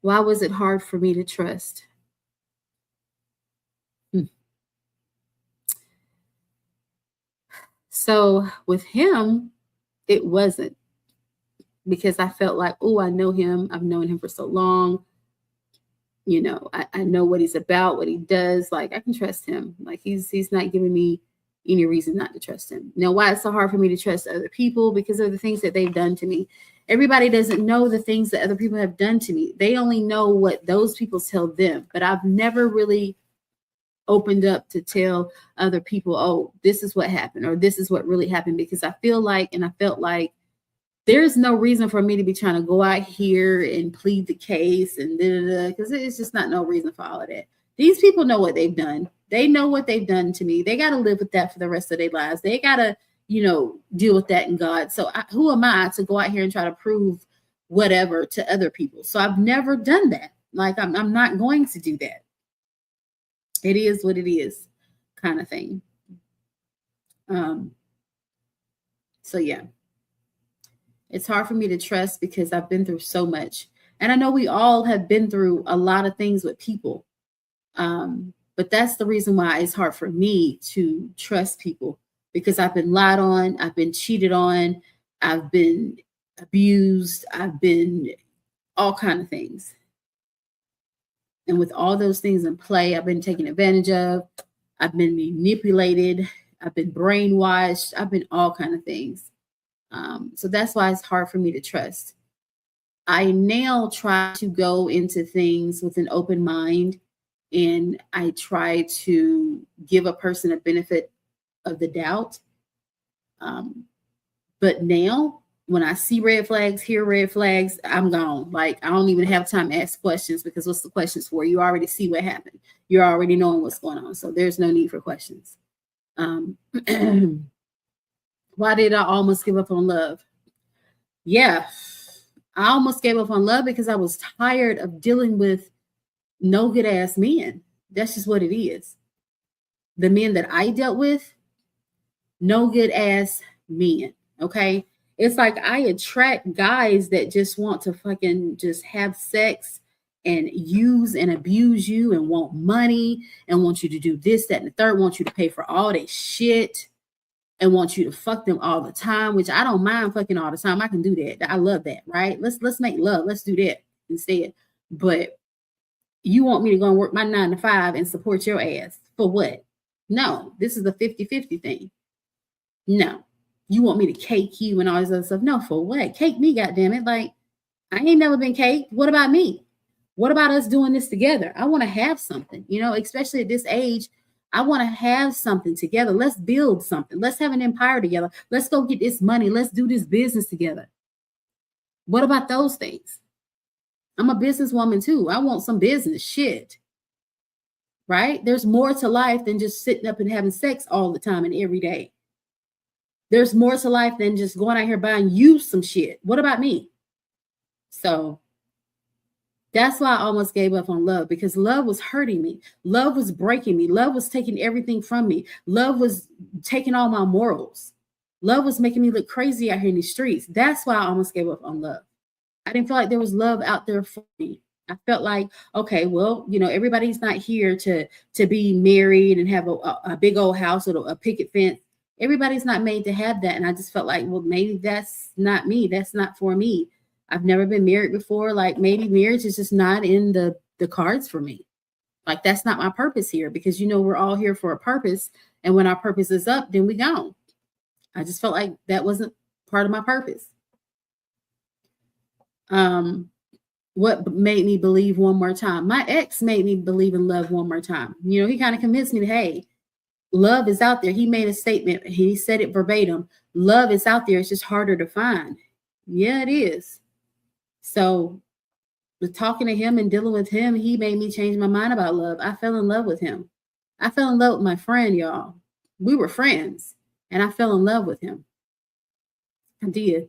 Why was it hard for me to trust? So with him, it wasn't, because I felt like, oh, I know him. I've known him for so long. You know, I know what he's about, what he does. Like, I can trust him. Like, he's not giving me any reason not to trust him. Now, why it's so hard for me to trust other people? Because of the things that they've done to me. Everybody doesn't know the things that other people have done to me. They only know what those people tell them. But I've never really opened up to tell other people, oh, this is what happened, or this is what really happened, because I feel like, and I felt like, there's no reason for me to be trying to go out here and plead the case and because it's just not no reason for all of that. These people know what they've done. They know what they've done to me. They got to live with that for the rest of their lives. They got to, deal with that in God. So who am I to go out here and try to prove whatever to other people? So I've never done that. Like, I'm not going to do that. It is what it is, kind of thing. So yeah. It's hard for me to trust because I've been through so much. And I know we all have been through a lot of things with people. But that's the reason why it's hard for me to trust people, because I've been lied on. I've been cheated on. I've been abused. I've been all kinds of things. And with all those things in play, I've been taken advantage of. I've been manipulated. I've been brainwashed. I've been all kind of things. So that's why it's hard for me to trust. I now try to go into things with an open mind, and I try to give a person a benefit of the doubt. But now, when I see red flags, hear red flags, I'm gone. Like, I don't even have time to ask questions, because what's the questions for? You already see what happened. You're already knowing what's going on. So there's no need for questions. Why did I almost give up on love? Yeah, I almost gave up on love because I was tired of dealing with no good ass men. That's just what it is. The men that I dealt with, no good ass men. Okay. It's like I attract guys that just want to fucking just have sex and use and abuse you and want money and want you to do this, that, and the third, want you to pay for all that shit and want you to fuck them all the time, which I don't mind fucking all the time. I can do that. I love that, right? Let's make love. Let's do that instead. But you want me to go and work my 9 to 5 and support your ass for what? No, this is a 50-50 thing. No, you want me to cake you and all this other stuff. No, for what? Cake me, goddammit. Like, I ain't never been caked. What about me? What about us doing this together? I want to have something, especially at this age. I want to have something together. Let's build something. Let's have an empire together. Let's go get this money. Let's do this business together. What about those things? I'm a businesswoman too. I want some business shit. Right? There's more to life than just sitting up and having sex all the time and every day. There's more to life than just going out here buying you some shit. What about me? So that's why I almost gave up on love, because love was hurting me. Love was breaking me. Love was taking everything from me. Love was taking all my morals. Love was making me look crazy out here in the streets. That's why I almost gave up on love. I didn't feel like there was love out there for me. I felt like, okay, well, everybody's not here to be married and have a big old house or a picket fence. Everybody's not made to have that. And I just felt like, well, maybe that's not me. That's not for me. I've never been married before. Like, maybe marriage is just not in the cards for me. Like, that's not my purpose here, because, we're all here for a purpose. And when our purpose is up, then we gone. I just felt like that wasn't part of my purpose. What made me believe one more time? My ex made me believe in love one more time. He kind of convinced me that, hey, love is out there. He made a statement. He said it verbatim. Love is out there. It's just harder to find. Yeah, it is. So with talking to him and dealing with him, he made me change my mind about love. I fell in love with him. I fell in love with my friend, y'all. We were friends, and I fell in love with him. I did.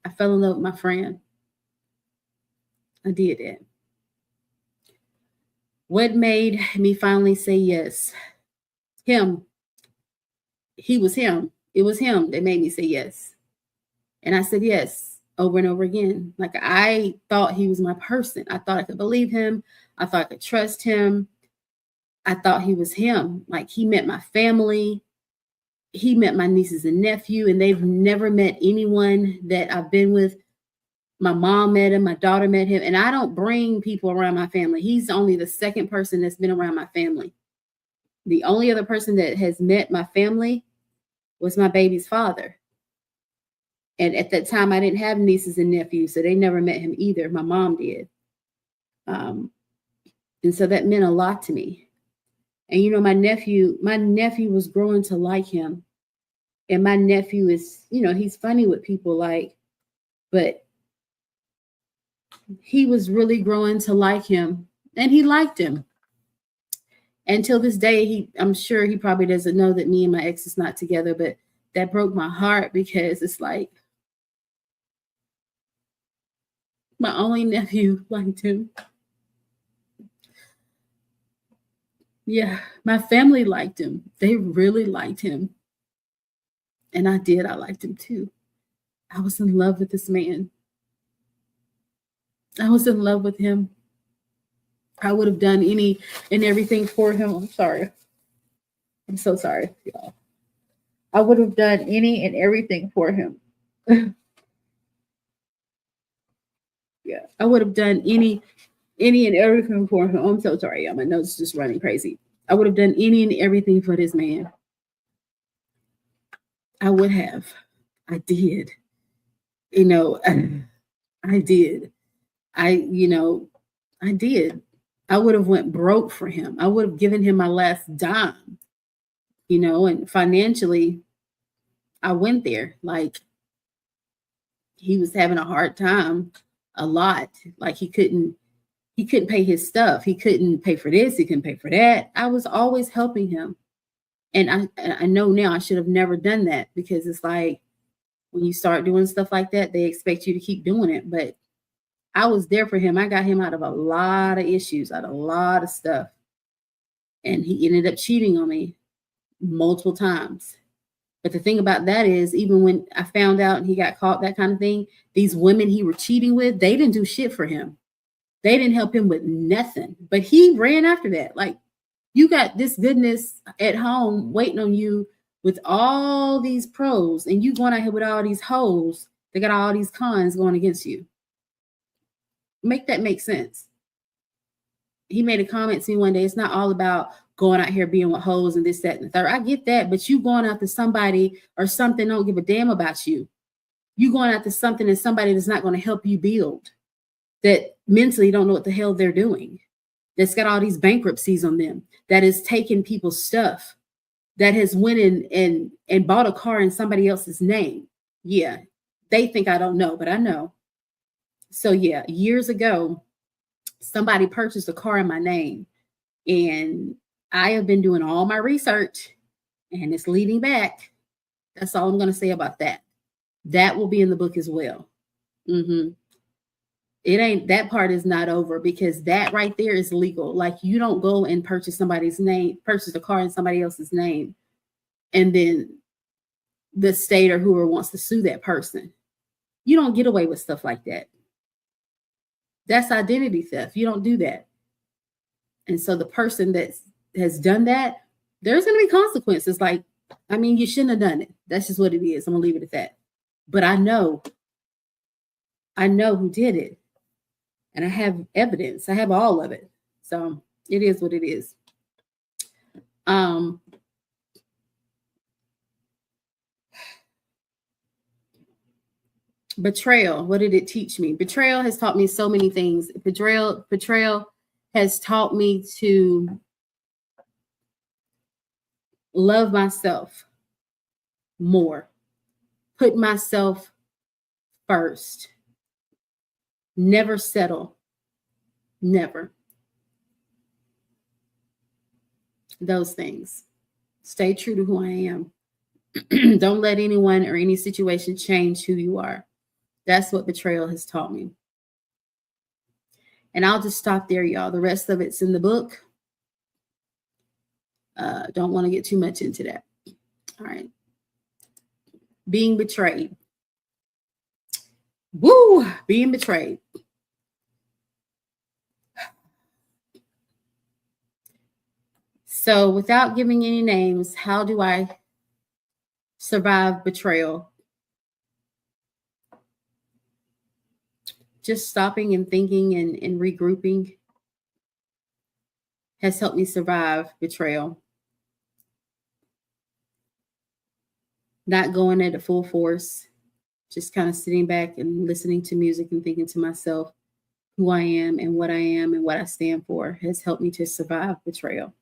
I fell in love with my friend. I did that. What made me finally say yes? Him. He was him. It was him that made me say yes. And I said yes over and over again. Like, I thought he was my person. I thought I could believe him. I thought I could trust him. I thought he was him. Like, he met my family. He met my nieces and nephew, and they've never met anyone that I've been with. My mom met him. My daughter met him. And I don't bring people around my family. He's only the second person that's been around my family. The only other person that has met my family was my baby's father. And at that time, I didn't have nieces and nephews, so they never met him either. My mom did. And so that meant a lot to me. And, my nephew was growing to like him. And my nephew is, he's funny with people, but he was really growing to like him, and he liked him. Until this day, I'm sure he probably doesn't know that me and my ex is not together, but that broke my heart, because it's like, my only nephew liked him. Yeah, my family liked him. They really liked him. And I did. I liked him too. I was in love with this man. I was in love with him. I would have done any and everything for him. I'm sorry. I'm so sorry, y'all. I would have done any and everything for him. Yeah, I would have done any and everything for him. I'm so sorry, y'all. My nose is just running crazy. I would have done any and everything for this man. I would have. I did. You know, I did. I did. I would have went broke for him. I would have given him my last dime, and financially I went there. Like, he was having a hard time a lot. Like, he couldn't pay his stuff. He couldn't pay for this. He couldn't pay for that. I was always helping him. And I know now I should have never done that, because it's like, when you start doing stuff like that, they expect you to keep doing it. But I was there for him. I got him out of a lot of issues, out of a lot of stuff. And he ended up cheating on me multiple times. But the thing about that is, even when I found out and he got caught, that kind of thing, these women he were cheating with, they didn't do shit for him. They didn't help him with nothing. But he ran after that. Like, you got this goodness at home waiting on you with all these pros, and you going out here with all these hoes. They got all these cons going against you. Make that make sense. He made a comment to me one day. It's not all about going out here being with hoes and this, that, and the third. I get that, but you going out to somebody or something don't give a damn about you. You going out to something and somebody that's not going to help you build, that mentally don't know what the hell they're doing, that's got all these bankruptcies on them, that is taking people's stuff, that has went in and bought a car in somebody else's name. Yeah, they think I don't know, but I know. So yeah, years ago, somebody purchased a car in my name, and I have been doing all my research, and it's leading back. That's all I'm going to say about that. That will be in the book as well. It ain't, that part is not over, because that right there is legal. Like, you don't go and purchase a car in somebody else's name, and then the state or whoever wants to sue that person. You don't get away with stuff like that. That's identity theft. You don't do that. And so the person that has done that, there's going to be consequences. Like, I mean, you shouldn't have done it. That's just what it is. I'm going to leave it at that. But I know who did it. And I have evidence. I have all of it. So it is what it is. Betrayal. What did it teach me? Betrayal has taught me so many things. Betrayal has taught me to love myself more, put myself first, never settle, never. Those things. Stay true to who I am. Don't let anyone or any situation change who you are. That's what betrayal has taught me. And I'll just stop there, y'all. The rest of it's in the book. Don't want to get too much into that. All right. Being betrayed. Woo! Being betrayed. So, without giving any names, how do I survive betrayal? Just stopping and thinking and regrouping has helped me survive betrayal. Not going at a full force, just kind of sitting back and listening to music and thinking to myself who I am and what I stand for has helped me to survive betrayal.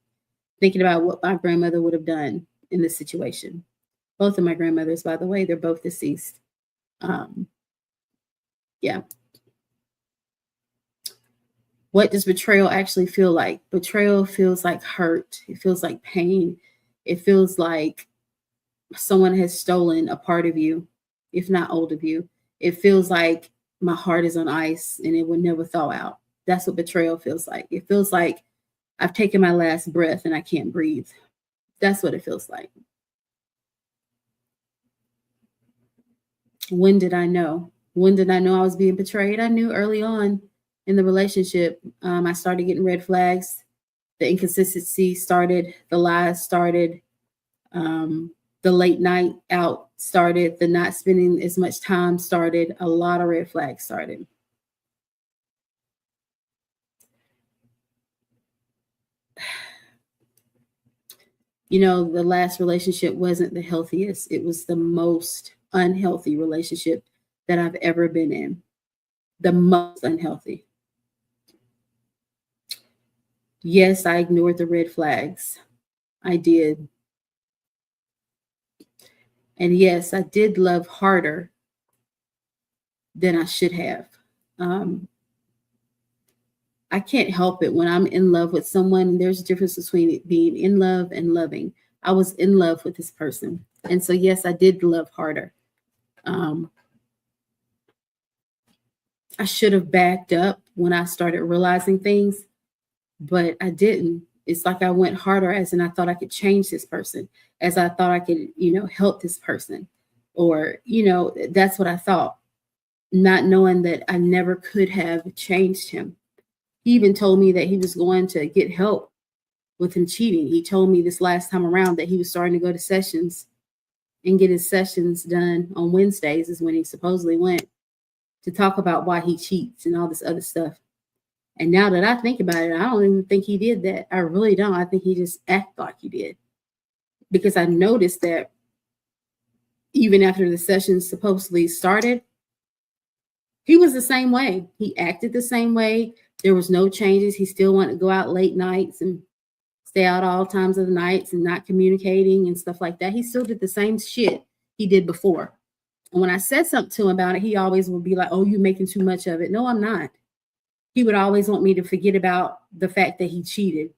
Thinking about what my grandmother would have done in this situation. Both of my grandmothers, by the way, they're both deceased. Yeah. What does betrayal actually feel like? Betrayal feels like hurt. It feels like pain. It feels like someone has stolen a part of you, if not all of you. It feels like my heart is on ice and it will never thaw out. That's what betrayal feels like. It feels like I've taken my last breath and I can't breathe. That's what it feels like. When did I know? When did I know I was being betrayed? I knew early on in the relationship. I started getting red flags. The inconsistency started. The lies started. The late night out started. The not spending as much time started. A lot of red flags started. You know, the last relationship wasn't the healthiest. It was the most unhealthy relationship that I've ever been in. The most unhealthy. Yes, I ignored the red flags. I did. And yes, I did love harder than I should have. I can't help it when I'm in love with someone. There's a difference between being in love and loving. I was in love with this person. And so, yes, I did love harder. I should have backed up when I started realizing things, but I didn't. It's like I went harder as in I thought I could change this person, as I thought I could, help this person. Or, that's what I thought, not knowing that I never could have changed him. He even told me that he was going to get help with him cheating. He told me this last time around that he was starting to go to sessions and get his sessions done on Wednesdays is when he supposedly went to talk about why he cheats and all this other stuff. And now that I think about it, I don't even think he did that. I really don't. I think he just acted like he did. Because I noticed that even after the sessions supposedly started, he was the same way. He acted the same way. There was no changes. He still wanted to go out late nights and stay out all times of the nights and not communicating and stuff like that. He still did the same shit he did before. And when I said something to him about it, he always would be like, oh, you're making too much of it. No, I'm not. He would always want me to forget about the fact that he cheated.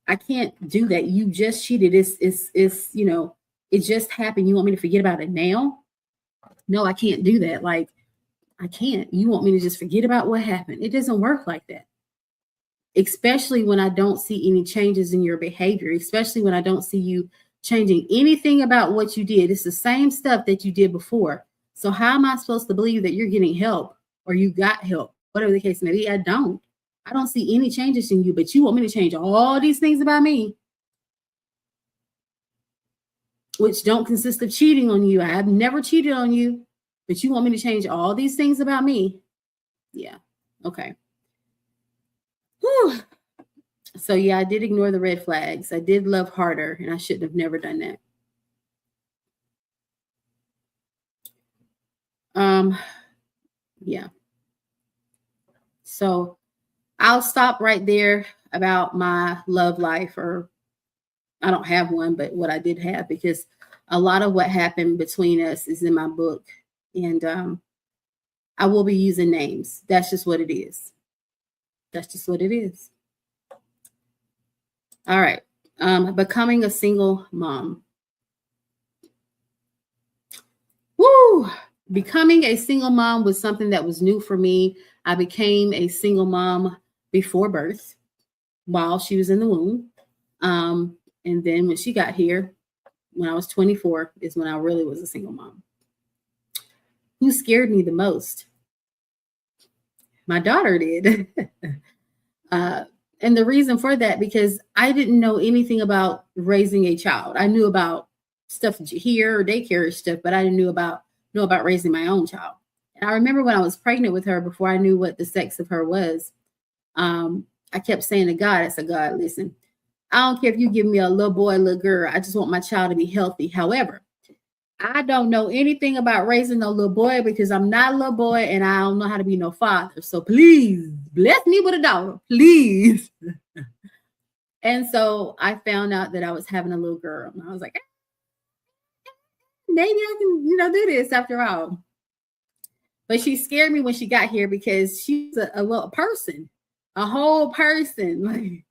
I can't do that. You just cheated. It's it just happened. You want me to forget about it now? No, I can't do that. Like, I can't. You want me to just forget about what happened? It doesn't work like that. Especially when I don't see any changes in your behavior, especially when I don't see you changing anything about what you did. It's the same stuff that you did before. So how am I supposed to believe that you're getting help or you got help? Whatever the case may be, I don't see any changes in you, but you want me to change all these things about me, which don't consist of cheating on you. I have never cheated on you, but you want me to change all these things about me. Yeah. Okay. Whew. So yeah, I did ignore the red flags. I did love harder, and I shouldn't have never done that. Yeah. So I'll stop right there about my love life, or I don't have one, but what I did have, because a lot of what happened between us is in my book, and I will be using names. That's just what it is. That's just what it is. All right. Becoming a single mom. Woo! Becoming a single mom was something that was new for me. I became a single mom before birth, while she was in the womb. And then when she got here, when I was 24, is when I really was a single mom. Who scared me the most? My daughter did. And the reason for that, because I didn't know anything about raising a child. I knew about stuff here or daycare stuff, but I didn't know about raising my own child. And I remember when I was pregnant with her, before I knew what the sex of her was, I kept saying to God, I said, God, listen, I don't care if you give me a little boy, little girl. I just want my child to be healthy. However, I don't know anything about raising no little boy, because I'm not a little boy and I don't know how to be no father. So please bless me with a daughter, please. And so I found out that I was having a little girl, and I was like, maybe I can, do this after all. But she scared me when she got here, because she's a little person, a whole person. Like,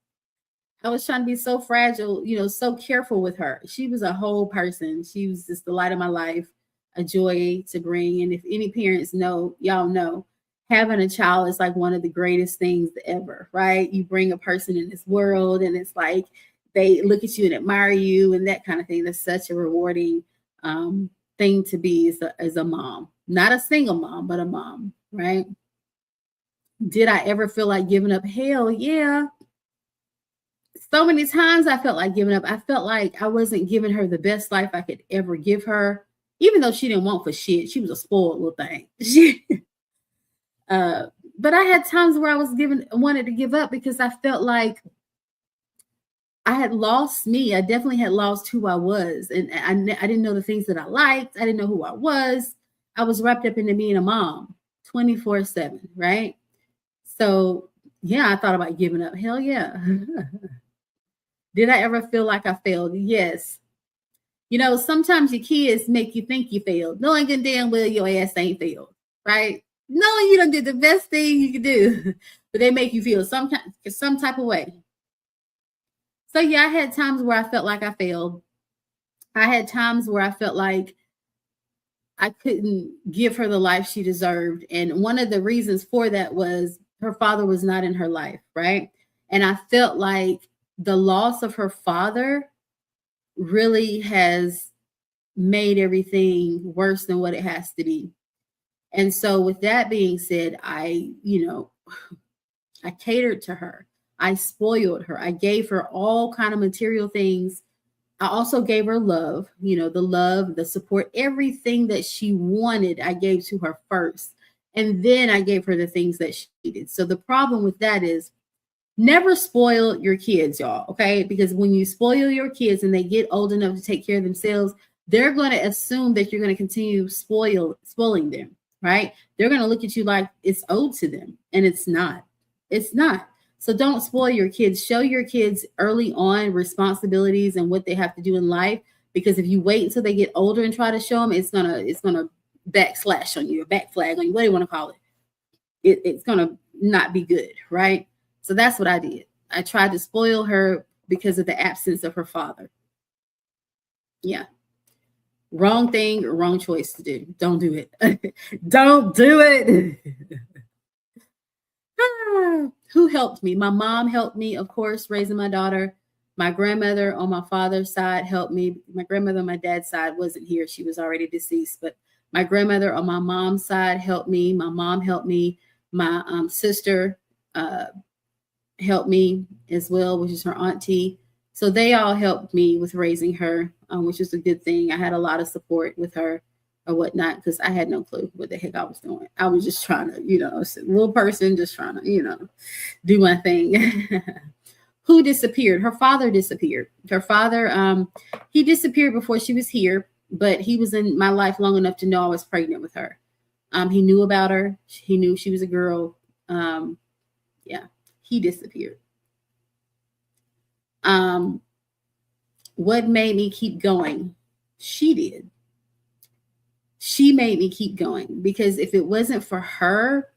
I was trying to be so fragile, so careful with her. She was a whole person. She was just the light of my life, a joy to bring. And if any parents know, y'all know, having a child is like one of the greatest things ever, right? You bring a person in this world, and it's like they look at you and admire you and that kind of thing. That's such a rewarding thing to be as a mom. Not a single mom, but a mom, right? Did I ever feel like giving up? Hell yeah. So many times I felt like giving up. I felt like I wasn't giving her the best life I could ever give her, even though she didn't want for shit. She was a spoiled little thing. But I had times where I wanted to give up, because I felt like I had lost me. I definitely had lost who I was. And I didn't know the things that I liked. I didn't know who I was. I was wrapped up into being a mom 24/7, right? So, yeah, I thought about giving up. Hell yeah. Did I ever feel like I failed? Yes. You know, sometimes your kids make you think you failed, knowing good damn well your ass ain't failed, right? Knowing you done did the best thing you could do, but they make you feel some type of way. So yeah, I had times where I felt like I failed. I had times where I felt like I couldn't give her the life she deserved. And one of the reasons for that was her father was not in her life, right? And I felt like the loss of her father really has made everything worse than what it has to be. And so with that being said, I catered to her. I spoiled her. I gave her all kind of material things. I also gave her love, the love, the support, everything that she wanted, I gave to her first. And then I gave her the things that she needed. So the problem with that is never spoil your kids, y'all, okay? Because when you spoil your kids and they get old enough to take care of themselves, they're going to assume that you're going to continue spoiling them, right? They're going to look at you like it's owed to them, and it's not. It's not. So don't spoil your kids. Show your kids early on responsibilities and what they have to do in life. Because if you wait until they get older and try to show them, it's gonna backslash on you, or backflag on you, what do you want to call it? It's gonna not be good, right? So that's what I did. I tried to spoil her because of the absence of her father. Yeah. Wrong thing, wrong choice to do. Don't do it. Don't do it. Who helped me? My mom helped me, of course, raising my daughter. My grandmother on my father's side helped me. My grandmother on my dad's side wasn't here. She was already deceased. But my grandmother on my mom's side helped me. My mom helped me. My sister helped me as well, which is her auntie. So they all helped me with raising her, which is a good thing. I had a lot of support with her or whatnot, because I had no clue what the heck I was doing. I was just trying to, a little person just trying to, do my thing. Who disappeared? Her father disappeared. Her father, he disappeared before she was here, but he was in my life long enough to know I was pregnant with her. He knew about her. He knew she was a girl. Yeah, he disappeared. What made me keep going? She did. She made me keep going, because if it wasn't for her,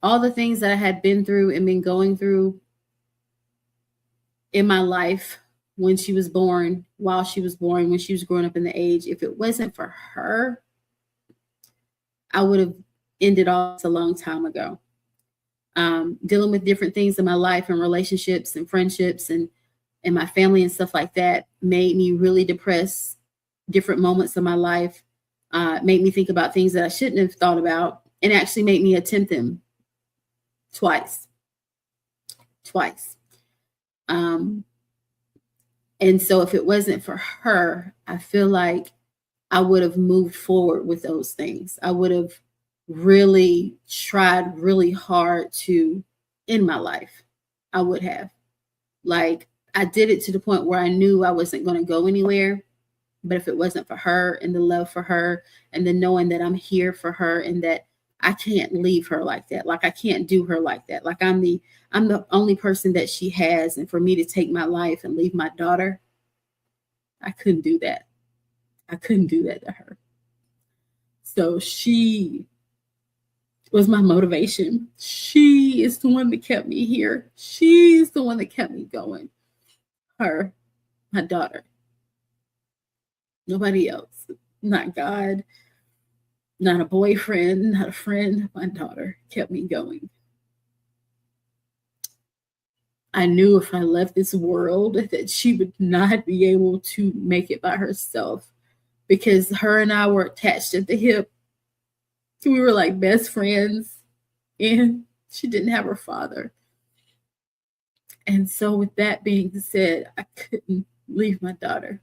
all the things that I had been through and been going through in my life when she was born, while she was born, when she was growing up in the age, if it wasn't for her, I would have ended all this a long time ago. Dealing with different things in my life and relationships and friendships and my family and stuff like that made me really depressed. Different moments of my life made me think about things that I shouldn't have thought about, and actually made me attempt them twice. And so if it wasn't for her, I feel like I would have moved forward with those things. I would have really tried really hard to end my life. I would have. Like, I did it to the point where I knew I wasn't going to go anywhere. But if it wasn't for her and the love for her and the knowing that I'm here for her and that I can't leave her like that, like I can't do her like that, like I'm the only person that she has, and for me to take my life and leave my daughter, I couldn't do that. I couldn't do that to her. So she was my motivation. She is the one that kept me here. She's the one that kept me going. Her, my daughter. Nobody else. Not God. Not a boyfriend. Not a friend. My daughter kept me going. I knew if I left this world that she would not be able to make it by herself, because her and I were attached at the hip. We were like best friends, and she didn't have her father. And so with that being said, I couldn't leave my daughter.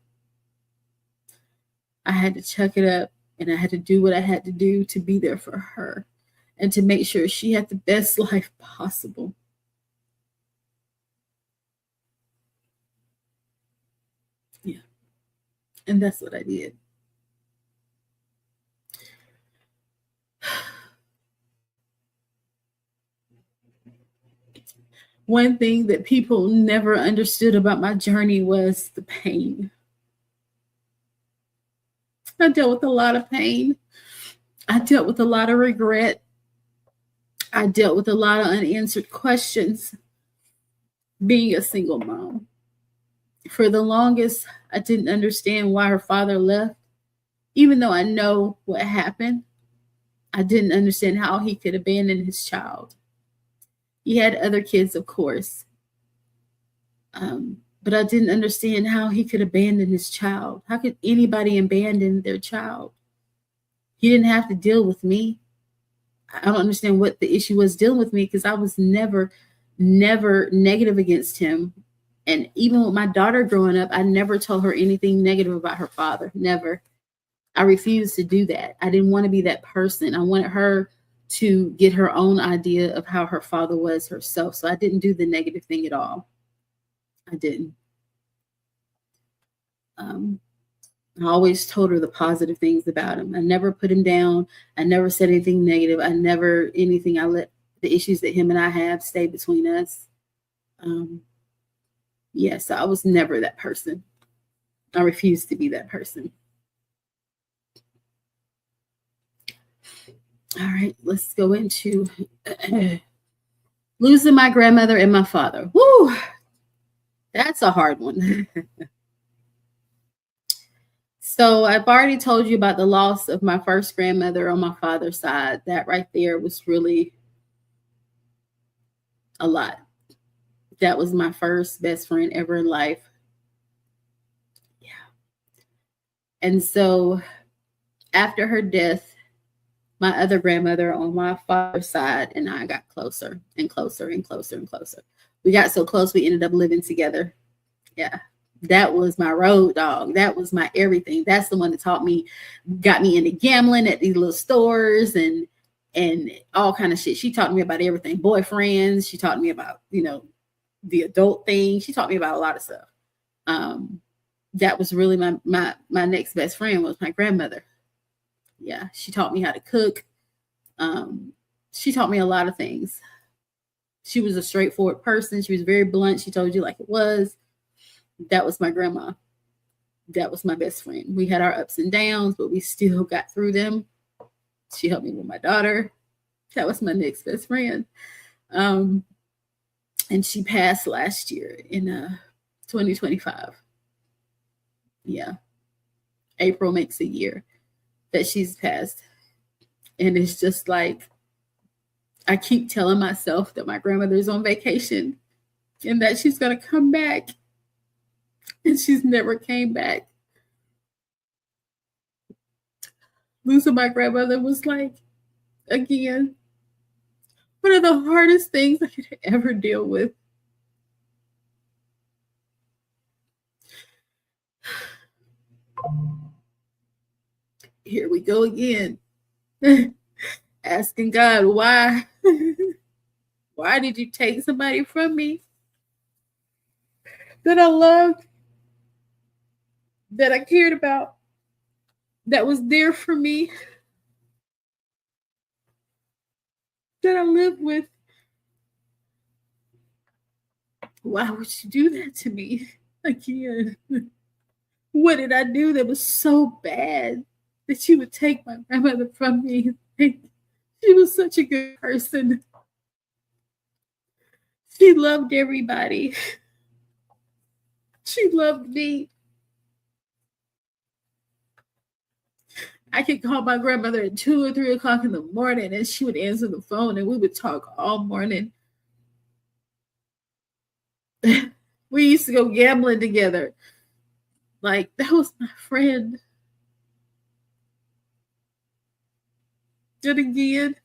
I had to chuck it up, and I had to do what I had to do to be there for her and to make sure she had the best life possible. And that's what I did. One thing that people never understood about my journey was the pain. I dealt with a lot of pain. I dealt with a lot of regret. I dealt with a lot of unanswered questions being a single mom. For the longest, I didn't understand why her father left. Even though I know what happened, I didn't understand how he could abandon his child. He had other kids, of course, but I didn't understand how he could abandon his child. How could anybody abandon their child? He didn't have to deal with me. I don't understand what the issue was dealing with me, because I was never negative against him. And even with my daughter growing up, I never told her anything negative about her father. Never. I refused to do that. I didn't want to be that person. I wanted her to get her own idea of how her father was herself. So I didn't do the negative thing at all. I didn't. I always told her the positive things about him. I never put him down. I never said anything negative. I let the issues that him and I have stay between us. So I was never that person. I refused to be that person. All right, let's go into losing my grandmother and my father. Woo! That's a hard one. So I've already told you about the loss of my first grandmother on my father's side. That right there was really a lot. That was my first best friend ever in life. Yeah. And so after her death, my other grandmother on my father's side and I got closer and closer and closer and closer. We got so close, we ended up living together. Yeah. That was my road dog. That was my everything. That's the one that got me into gambling at these little stores and all kind of shit. She taught me about everything. Boyfriends. She taught me about, the adult thing. She taught me about a lot of stuff. That was really my next best friend was my grandmother. Yeah. She taught me how to cook. She taught me a lot of things. She was a straightforward person. She was very blunt. She told you like it was. That was my grandma. That was my best friend. We had our ups and downs, but we still got through them. She helped me with my daughter. That was my next best friend. And she passed last year in 2025. Yeah. April makes a year that she's passed. And it's just like, I keep telling myself that my grandmother's on vacation and that she's going to come back. And she's never came back. Losing my grandmother was like, again, one of the hardest things I could ever deal with. Here we go again. Asking God, why? Why did you take somebody from me that I loved, that I cared about, that was there for me, that I lived with? Why would you do that to me again? What did I do that was so bad that you would take my grandmother from me? She was such a good person. She loved everybody. She loved me. I could call my grandmother at 2 or 3 o'clock in the morning and she would answer the phone and we would talk all morning. We used to go gambling together. Like, that was my friend. And again,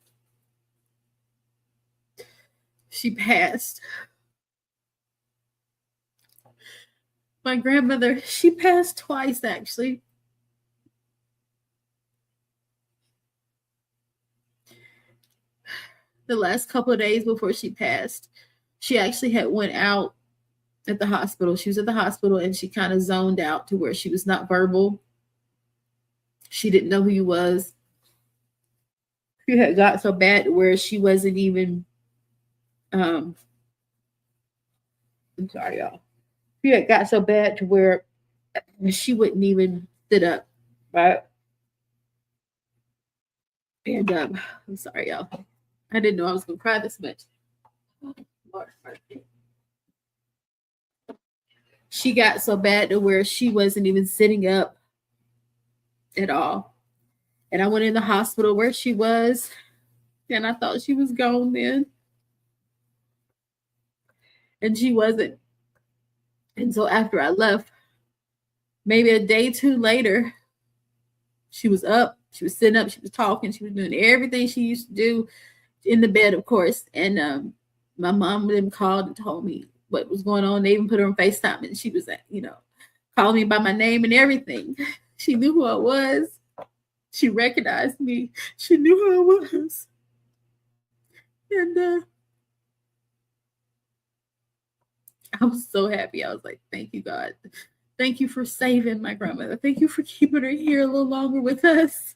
she passed. My grandmother, she passed twice, actually. The last couple of days before she passed, she actually had went out at the hospital. She was at the hospital and she kind of zoned out to where she was not verbal. She didn't know who he was. She had got so bad where she wasn't even I'm sorry, y'all. She had got so bad to where she wouldn't even sit up, right? And I'm sorry, y'all. I didn't know I was gonna cry this much. Lord, she got so bad to where she wasn't even sitting up at all. And I went in the hospital where she was, and I thought she was gone then. And she wasn't. And so after I left, maybe a day or two later, she was up, she was sitting up, she was talking, she was doing everything she used to do in the bed, of course. And my mom then called and told me what was going on. They even put her on FaceTime, and she was, calling me by my name and everything. She knew who I was. She recognized me. She knew who I was. And I was so happy. I was like, thank you, God. Thank you for saving my grandmother. Thank you for keeping her here a little longer with us.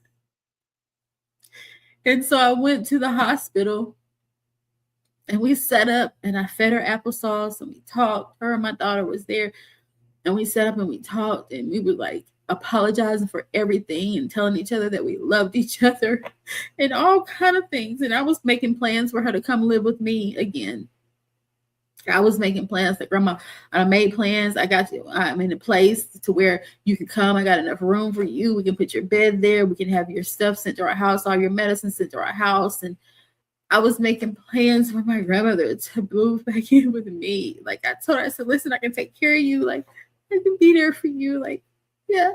And so I went to the hospital and we set up and I fed her applesauce and we talked. Her and my daughter was there and we set up and we talked and we were like apologizing for everything and telling each other that we loved each other and all kind of things. And I was making plans for her to come live with me again. I was making plans that grandma, I made plans. I'm in a place to where you can come. I got enough room for you. We can put your bed there. We can have your stuff sent to our house, all your medicine sent to our house. And I was making plans for my grandmother to move back in with me. Like I told her, I said, listen, I can take care of you. Like I can be there for you. Like, yeah.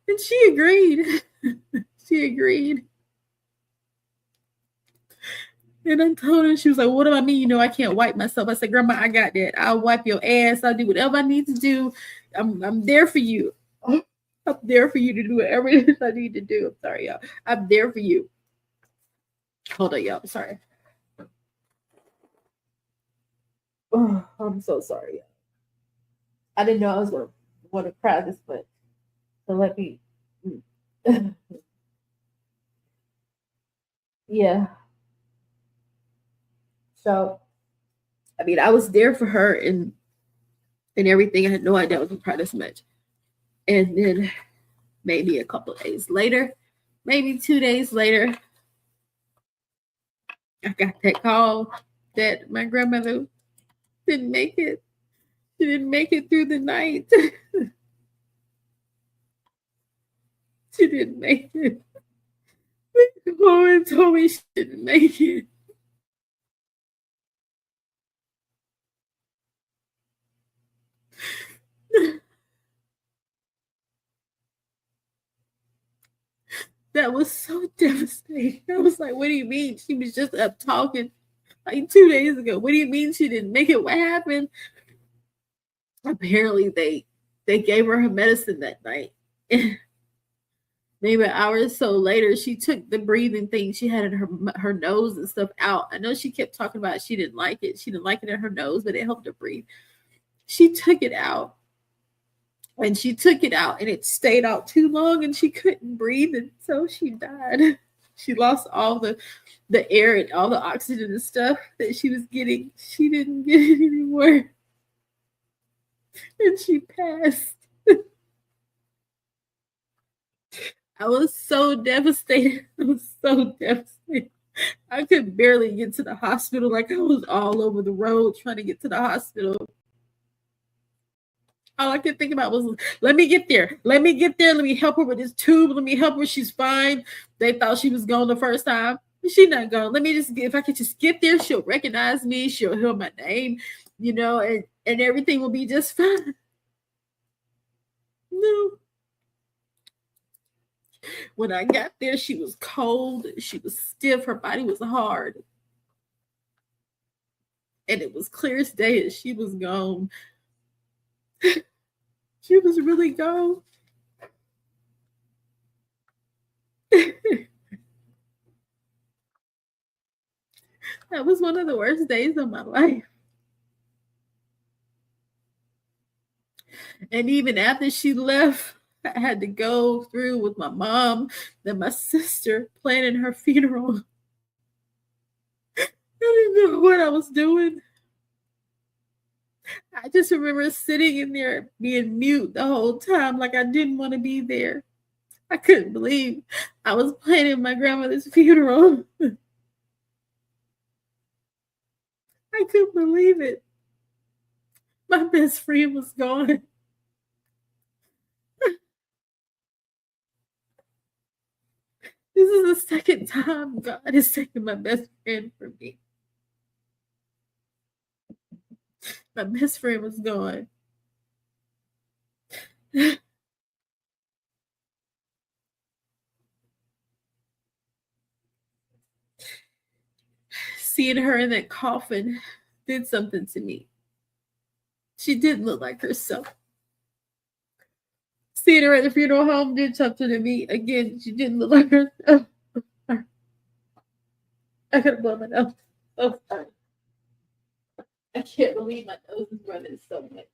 And she agreed. She agreed. And I told her, she was like, what do I mean? I can't wipe myself. I said, Grandma, I got that. I'll wipe your ass. I'll do whatever I need to do. I'm there for you. I'm there for you to do whatever it is I need to do. I'm sorry, y'all. I'm there for you. Hold on, y'all. Sorry. Oh, I'm so sorry, y'all. I didn't know I was going to want to cry this much. So let me. Yeah. So, I mean, I was there for her and everything. I had no idea I was going to cry this much. And then maybe a couple of days later, maybe 2 days later, I got that call that my grandmother didn't make it. She didn't make it through the night. She didn't make it. My mom told me she didn't make it. That was so devastating. I was like, what do you mean? She was just up talking like 2 days ago. What do you mean she didn't make it? What happened? Apparently they gave her medicine that night. Maybe an hour or so later, she took the breathing thing she had in her nose and stuff out. I know she kept talking about she didn't like it. She didn't like it in her nose, but it helped her breathe. She took it out. And she took it out and it stayed out too long and she couldn't breathe. And so she died. She lost all the air and all the oxygen and stuff that she was getting. She didn't get it anymore. And she passed. I was so devastated. I was so devastated. I could barely get to the hospital. Like I was all over the road trying to get to the hospital. All I could think about was, let me get there. Let me get there. Let me help her with this tube. Let me help her. She's fine. They thought she was gone the first time. She's not gone. Let me just if I could just get there, she'll recognize me. She'll hear my name, and everything will be just fine. No. When I got there, she was cold. She was stiff. Her body was hard. And it was clear as day that she was gone. She was really gone. That was one of the worst days of my life. And even after she left, I had to go through with my mom and my sister planning her funeral. I didn't know what I was doing. I just remember sitting in there being mute the whole time, like I didn't want to be there. I couldn't believe I was planning my grandmother's funeral. I couldn't believe it. My best friend was gone. This is the second time God has taken my best friend from me. My best friend was gone. Seeing her in that coffin did something to me. She didn't look like herself. Seeing her at the funeral home did something to me. Again, she didn't look like herself. I could have blown my nose. Oh, sorry. I can't believe my nose is running so much.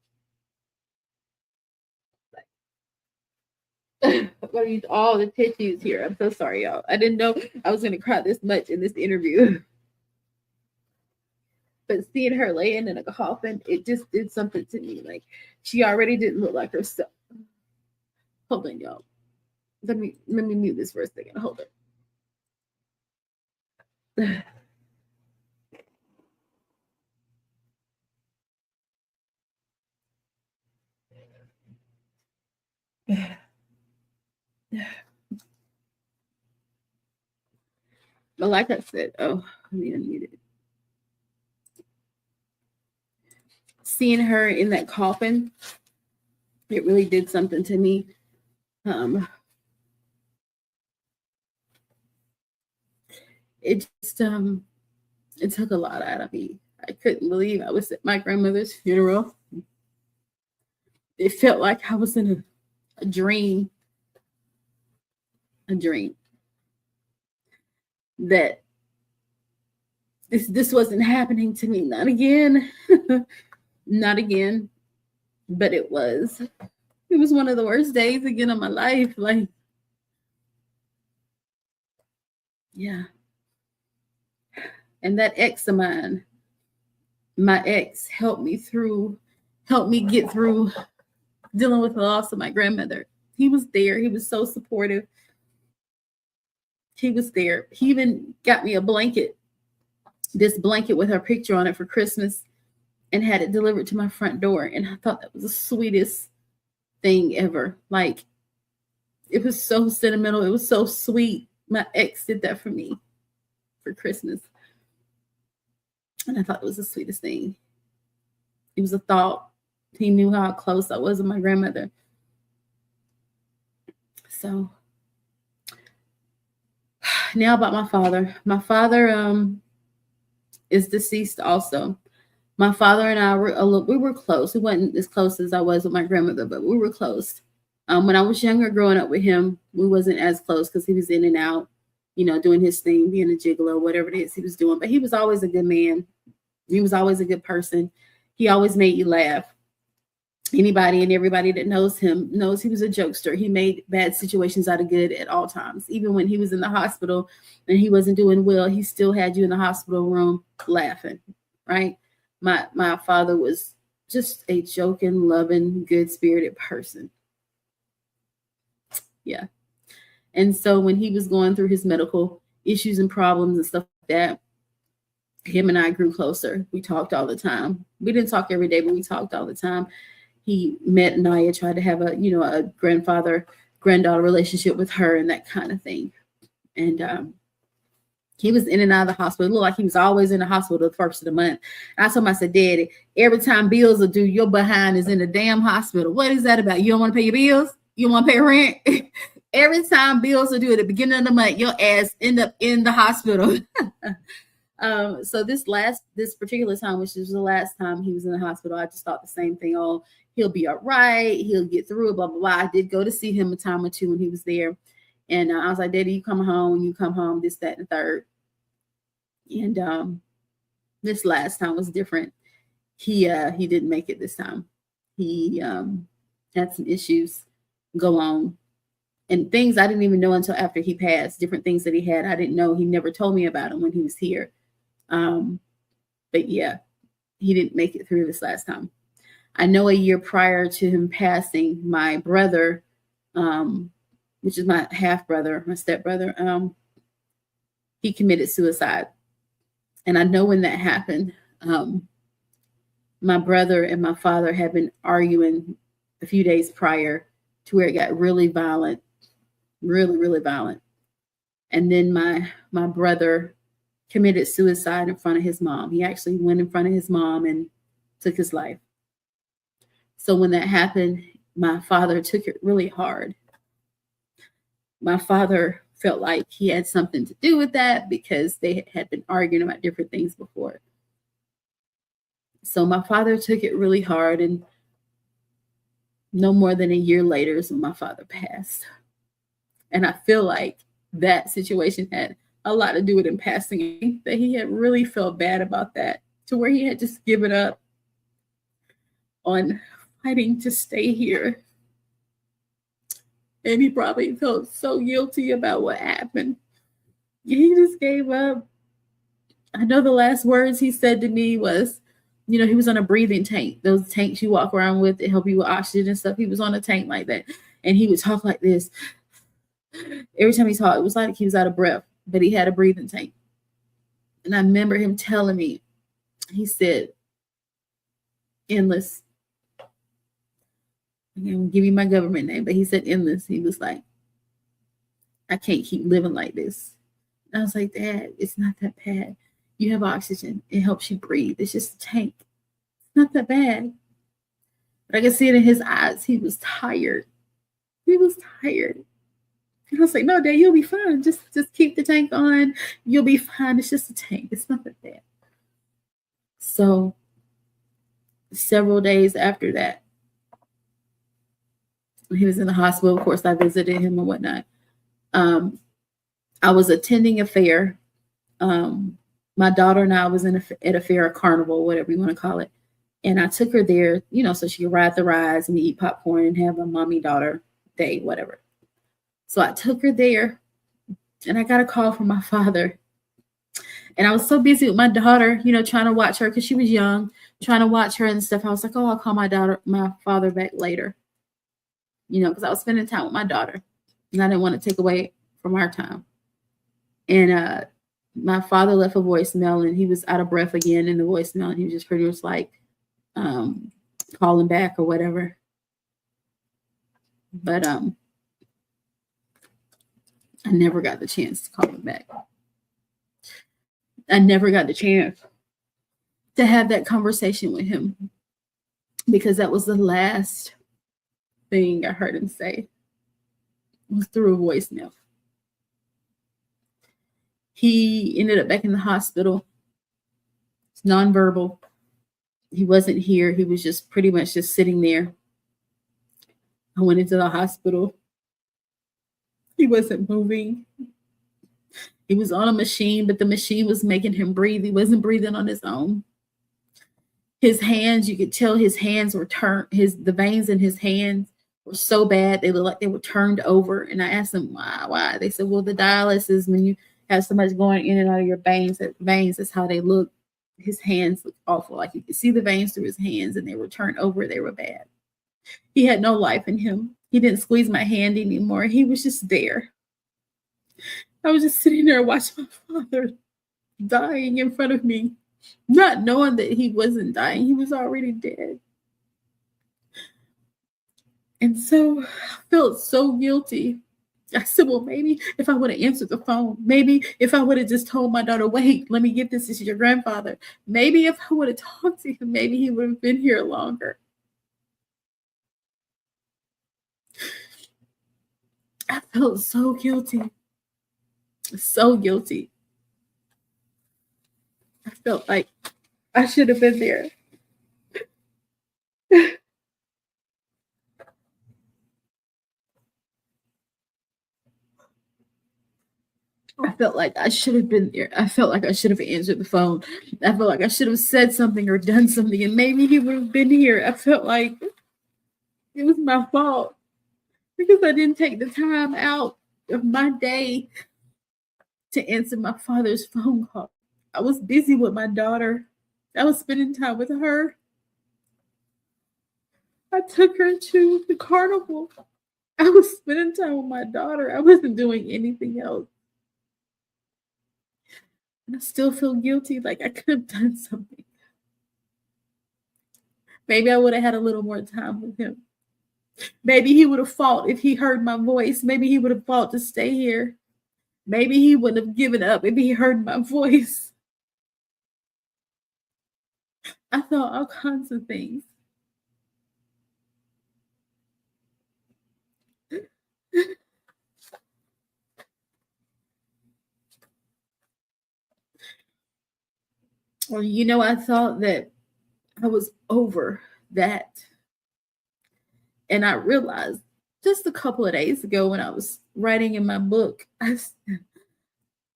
I'm going to use all the tissues here. I'm so sorry, y'all. I didn't know I was going to cry this much in this interview. But seeing her laying in a coffin, it just did something to me. Like, she already didn't look like herself. Hold on, y'all. Let me mute this for a second. Hold on. But like I said, let me unmute it. Seeing her in that coffin, it really did something to me. It just it took a lot out of me. I couldn't believe I was at my grandmother's funeral. It felt like I was in a dream. A dream. That this wasn't happening to me. Not again. Not again. But it was. It was one of the worst days again of my life. Like, yeah. And that ex of mine, my ex, helped me get through dealing with the loss of my grandmother. He was there. He was so supportive. He was there. He even got me a blanket, this blanket with her picture on it for Christmas, and had it delivered to my front door. And I thought that was the sweetest thing ever. Like, it was so sentimental. It was so sweet. My ex did that for me for Christmas. And I thought it was the sweetest thing. It was a thought. He knew how close I was with my grandmother. So now about my father. My father is deceased also. My father and I we were close. We weren't as close as I was with my grandmother, but we were close. When I was younger, growing up with him, we wasn't as close because he was in and out, doing his thing, being a gigolo, whatever it is he was doing. But he was always a good man. He was always a good person. He always made you laugh. Anybody and everybody that knows him knows he was a jokester. He made bad situations out of good at all times. Even when he was in the hospital and he wasn't doing well, he still had you in the hospital room laughing, right? My father was just a joking, loving, good-spirited person. Yeah. And so when he was going through his medical issues and problems and stuff like that, him and I grew closer. We talked all the time. We didn't talk every day, but we talked all the time. He met Naya, tried to have a grandfather-granddaughter relationship with her and that kind of thing. And he was in and out of the hospital. It looked like he was always in the hospital the first of the month. And I told him, I said, Daddy, every time bills are due, your behind is in the damn hospital. What is that about? You don't want to pay your bills? You don't want to pay rent? Every time bills are due at the beginning of the month, your ass end up in the hospital. So this particular time, which is the last time he was in the hospital, I just thought the same thing. Oh, he'll be all right. He'll get through it, blah, blah, blah. I did go to see him a time or two when he was there. And I was like, Daddy, you come home. When you come home, this, that, and the third. And this last time was different. He didn't make it this time. He had some issues go on, and things I didn't even know until after he passed. Different things that he had, I didn't know. He never told me about them when he was here. But yeah, he didn't make it through this last time. I know a year prior to him passing, my brother, which is my half brother, my stepbrother, he committed suicide. And I know when that happened, my brother and my father had been arguing a few days prior to where it got really violent, really, really violent. And then my brother committed suicide in front of his mom. He actually went in front of his mom and took his life. So when that happened, my father took it really hard. My father felt like he had something to do with that because they had been arguing about different things before. So my father took it really hard, and no more than a year later is when my father passed. And I feel like that situation had a lot to do with him passing, that he had really felt bad about that, to where he had just given up on fighting to stay here. And he probably felt so guilty about what happened. He just gave up. I know the last words he said to me was, he was on a breathing tank. Those tanks you walk around with to help you with oxygen and stuff. He was on a tank like that. And he would talk like this. Every time he talked, it was like he was out of breath, but he had a breathing tank. And I remember him telling me, he said, Endless. I'm going to give you my government name, but he said Endless. He was like, I can't keep living like this. And I was like, Dad, it's not that bad. You have oxygen. It helps you breathe. It's just a tank. It's not that bad. But I could see it in his eyes. He was tired. He was tired. And I was like, no, Dad, you'll be fine. Just keep the tank on. You'll be fine. It's just a tank. It's not that bad. So several days after that, when he was in the hospital, of course, I visited him and whatnot. I was attending a fair. My daughter and I was at a fair, a carnival, whatever you want to call it. And I took her there, so she could ride the rides and eat popcorn and have a mommy-daughter day, whatever. So I took her there, and I got a call from my father. And I was so busy with my daughter, trying to watch her because she was young, trying to watch her and stuff. I was like, oh, I'll call my father back later, because I was spending time with my daughter, and I didn't want to take away from our time. And my father left a voicemail, and he was out of breath again in the voicemail. And he was just pretty much like calling back or whatever. But I never got the chance to call him back. I never got the chance to have that conversation with him, because that was the last thing I heard him say, was through a voicemail. He ended up back in the hospital. It's nonverbal. He wasn't here. He was just pretty much just sitting there. I went into the hospital. He wasn't moving. He was on a machine, but the machine was making him breathe. He wasn't breathing on his own. His hands, you could tell his hands were turned, the veins in his hands were so bad, they looked like they were turned over. And I asked them why. They said, well, the dialysis, when you have so much going in and out of your veins, that's how they look. His hands looked awful. Like you could see the veins through his hands, and they were turned over. They were bad. He had no life in him. He didn't squeeze my hand anymore. He was just there. I was just sitting there watching my father dying in front of me, not knowing that he wasn't dying. He was already dead. And so I felt so guilty. I said, well, maybe if I would have answered the phone, maybe if I would have just told my daughter, wait, let me get this. This is your grandfather. Maybe if I would have talked to him, maybe he would have been here longer. I felt so guilty. So guilty. I felt like I should have been there. I felt like I should have been there. I felt like I should have answered the phone. I felt like I should have said something or done something, and maybe he would have been here. I felt like It was my fault because I didn't take the time out of my day to answer my father's phone call. I was busy with my daughter. I was spending time with her. I took her to the carnival. I was spending time with my daughter. I wasn't doing anything else. And I still feel guilty, like I could have done something. Maybe I would have had a little more time with him. Maybe he would have fought if he heard my voice. Maybe he would have fought to stay here. Maybe he wouldn't have given up if he heard my voice. I thought all kinds of things. Well, I thought that I was over that. And I realized just a couple of days ago when I was writing in my book, I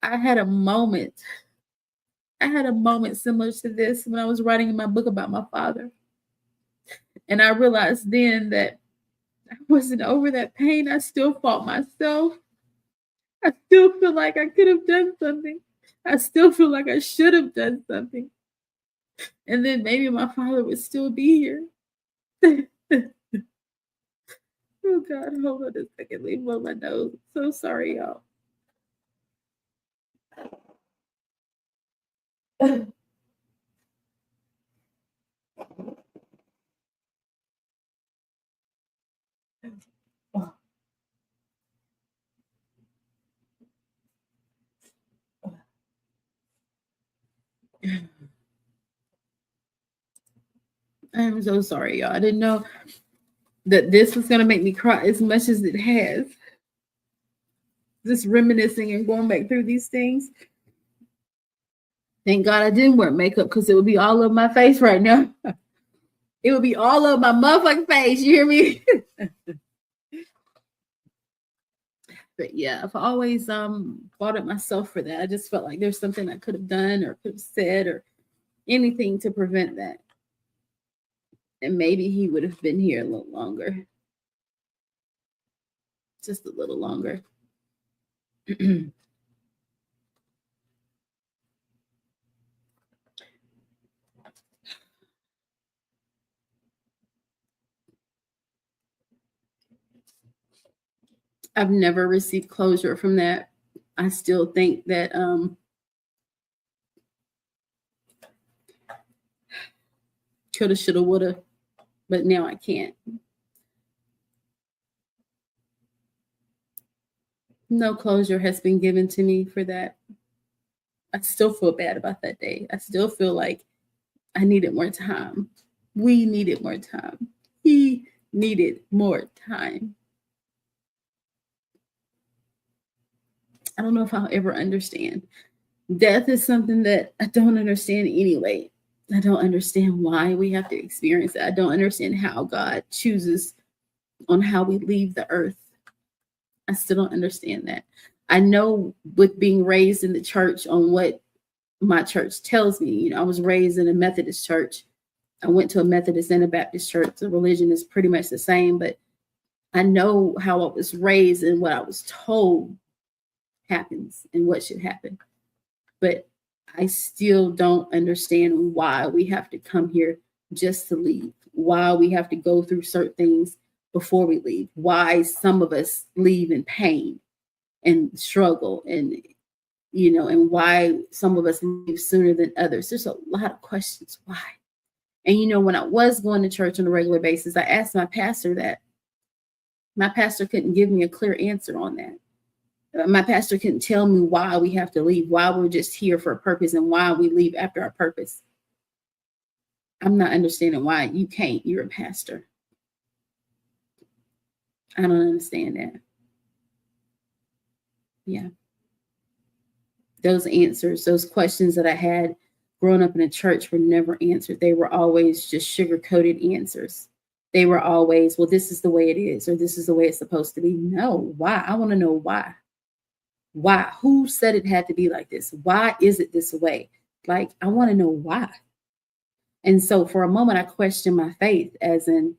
had a moment. I had a moment similar to this when I was writing in my book about my father. And I realized then that I wasn't over that pain. I still fought myself. I still feel like I could have done something. I still feel like I should have done something. And then maybe my father would still be here. Oh God, hold on a second. Let me blow my nose. So sorry, y'all. I'm so sorry, y'all. I didn't know that this was going to make me cry as much as it has. Just reminiscing and going back through these things. Thank God I didn't wear makeup because it would be all over my face right now. It would be all over my motherfucking face. You hear me? But yeah, I've always fought at myself for that. I just felt like there's something I could have done or could have said or anything to prevent that. And maybe he would have been here a little longer. Just a little longer. I've never received closure from that. I still think that coulda, shoulda, woulda, but now I can't. No closure has been given to me for that. I still feel bad about that day. I still feel like I needed more time. We needed more time. He needed more time. I don't know if I'll ever understand. Death is something that I don't understand anyway. I don't understand why we have to experience it. I don't understand how God chooses on how we leave the earth. I still don't understand that. I know with being raised in the church on what my church tells me, I was raised in a Methodist church. I went to a Methodist and a Baptist church. The religion is pretty much the same, but I know how I was raised and what I was told happens and what should happen. But I still don't understand why we have to come here just to leave, why we have to go through certain things before we leave, why some of us leave in pain and struggle and why some of us leave sooner than others. There's a lot of questions why. And when I was going to church on a regular basis, I asked my pastor that. My pastor couldn't give me a clear answer on that. My pastor couldn't tell me why we have to leave, why we're just here for a purpose and why we leave after our purpose. I'm not understanding why you can't. You're a pastor. I don't understand that. Yeah. Those answers, those questions that I had growing up in a church were never answered. They were always just sugar-coated answers. They were always, well, this is the way it is, or this is the way it's supposed to be. No, why? I want to know why. Why? Who said it had to be like this? Why is it this way? Like, I want to know why. And so for a moment, I questioned my faith as in,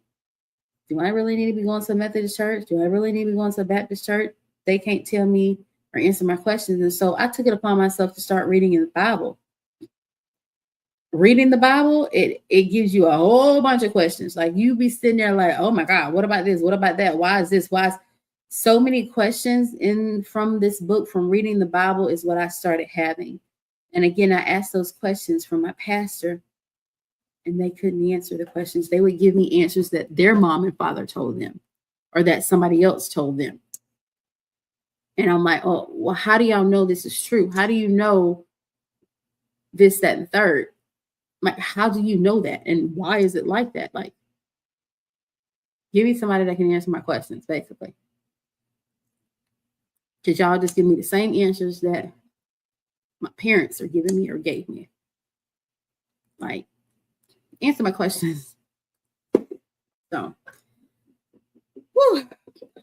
Do I really need to be going to a Methodist church? Do I really need to be going to a Baptist church? They can't tell me or answer my questions. And so I took it upon myself to start reading in the Bible. Reading the Bible, it gives you a whole bunch of questions. Like you be sitting there like, oh my God, what about this? What about that? Why is this? Why is so many questions in from this book, from reading the Bible, is what I started having. And again, I asked those questions from my pastor, and they couldn't answer the questions. They would give me answers that their mom and father told them, or that somebody else told them. And I'm like, oh, well, how do y'all know this is true? How do you know this, that, and third? Like, how do you know that? And why is it like that? Like, give me somebody that can answer my questions, basically. Because y'all just give me the same answers that my parents are giving me or gave me. Like, answer my questions. So, whew.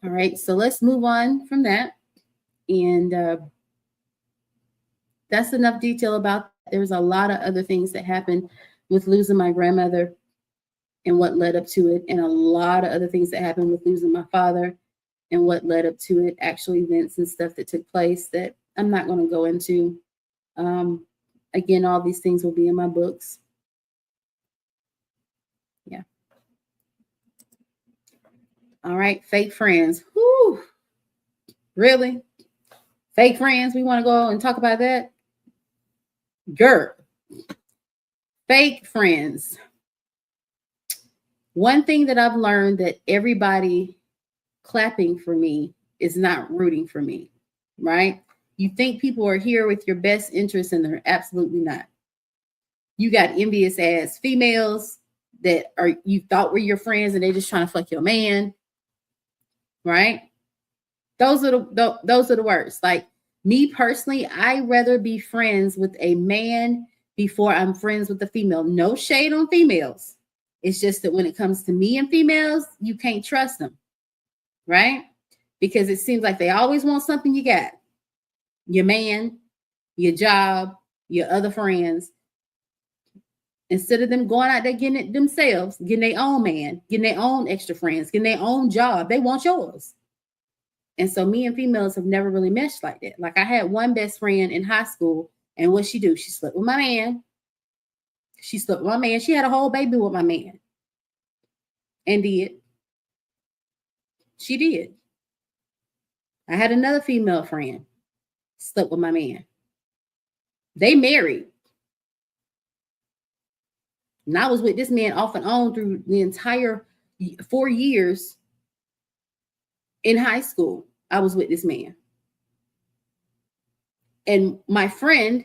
All right. So let's move on from that. And that's enough detail about that. There's a lot of other things that happened with losing my grandmother and what led up to it, and a lot of other things that happened with losing my father and what led up to it, actual events and stuff that took place that I'm not going to go into. Again, all these things will be in my books. Yeah. All right, fake friends. Whew. Really? Fake friends? We want to go and talk about that? Girl. Fake friends. One thing that I've learned, that everybody clapping for me is not rooting for me, right? You think people are here with your best interests, and they're absolutely not. You got envious ass females that are you thought were your friends, and they're just trying to fuck your man, right? Those are the worst. Like me personally, I'd rather be friends with a man before I'm friends with a female. No shade on females. It's just that when it comes to me and females, you can't trust them, right? Because it seems like they always want something you got. Your man, your job, your other friends. Instead of them going out there getting it themselves, getting their own man, getting their own extra friends, getting their own job, they want yours. And so me and females have never really meshed like that. Like I had one best friend in high school, and what she do? She slept with my man. She slept with my man. She had a whole baby with my man. And did. She did. I had another female friend, slept with my man. They married. And I was with this man off and on through the entire 4 years in high school. I was with this man. And my friend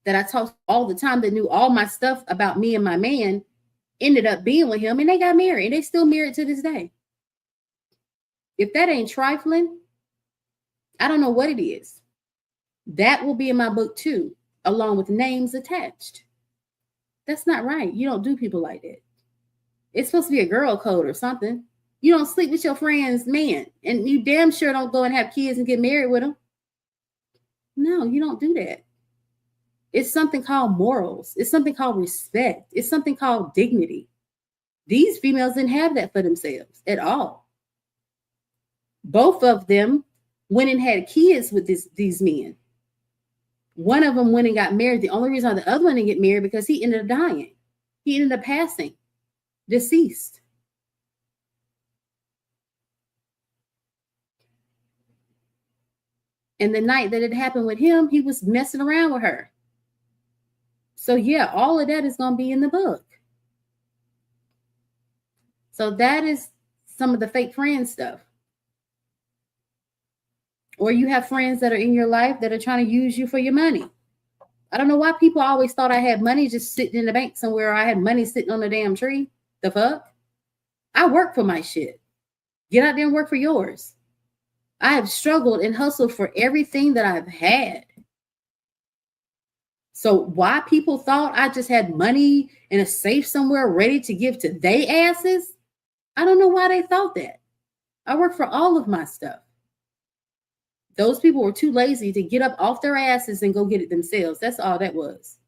that I talked all the time, that knew all my stuff about me and my man, ended up being with him, and they got married. And they still married to this day. If that ain't trifling, I don't know what it is. That will be in my book too, along with names attached. That's not right. You don't do people like that. It's supposed to be a girl code or something. You don't sleep with your friend's man, and you damn sure don't go and have kids and get married with them. No, you don't do that. It's something called morals. It's something called respect. It's something called dignity. These females didn't have that for themselves at all. Both of them went and had kids with these men. One of them went and got married. The only reason the other one didn't get married because he ended up dying. He ended up passing, deceased. And the night that it happened with him, he was messing around with her. So yeah, all of that is going to be in the book. So that is some of the fake friend stuff. Or you have friends that are in your life that are trying to use you for your money. I don't know why people always thought I had money just sitting in the bank somewhere, or I had money sitting on the damn tree. The fuck? I work for my shit. Get out there and work for yours. I have struggled and hustled for everything that I've had. So why people thought I just had money in a safe somewhere ready to give to they asses, I don't know why they thought that. I work for all of my stuff. Those people were too lazy to get up off their asses and go get it themselves. That's all that was.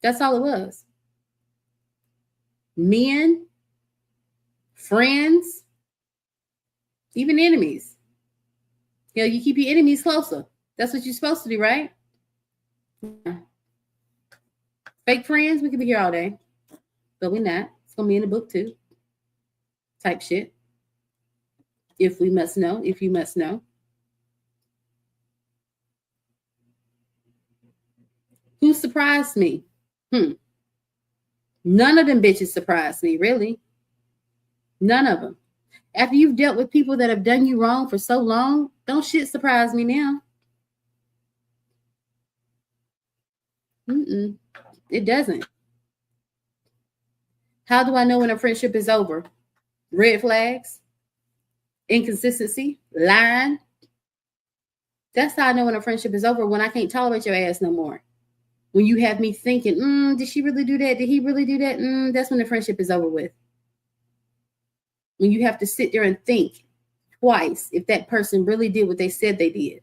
That's all it was. Men friends, even enemies. You know, you keep your enemies closer. That's what you're supposed to do, right? Fake friends, we could be here all day, but we're not. It's going to be in the book too. Type shit. If we must know, if you must know. Who surprised me? None of them bitches surprised me, really. None of them. After you've dealt with people that have done you wrong for so long, don't shit surprise me now. It doesn't. How do I know when a friendship is over? Red flags, inconsistency, lying. That's how I know when a friendship is over, when I can't tolerate your ass no more. When you have me thinking, did she really do that? Did he really do that? That's when the friendship is over with. When you have to sit there and think twice if that person really did what they said they did.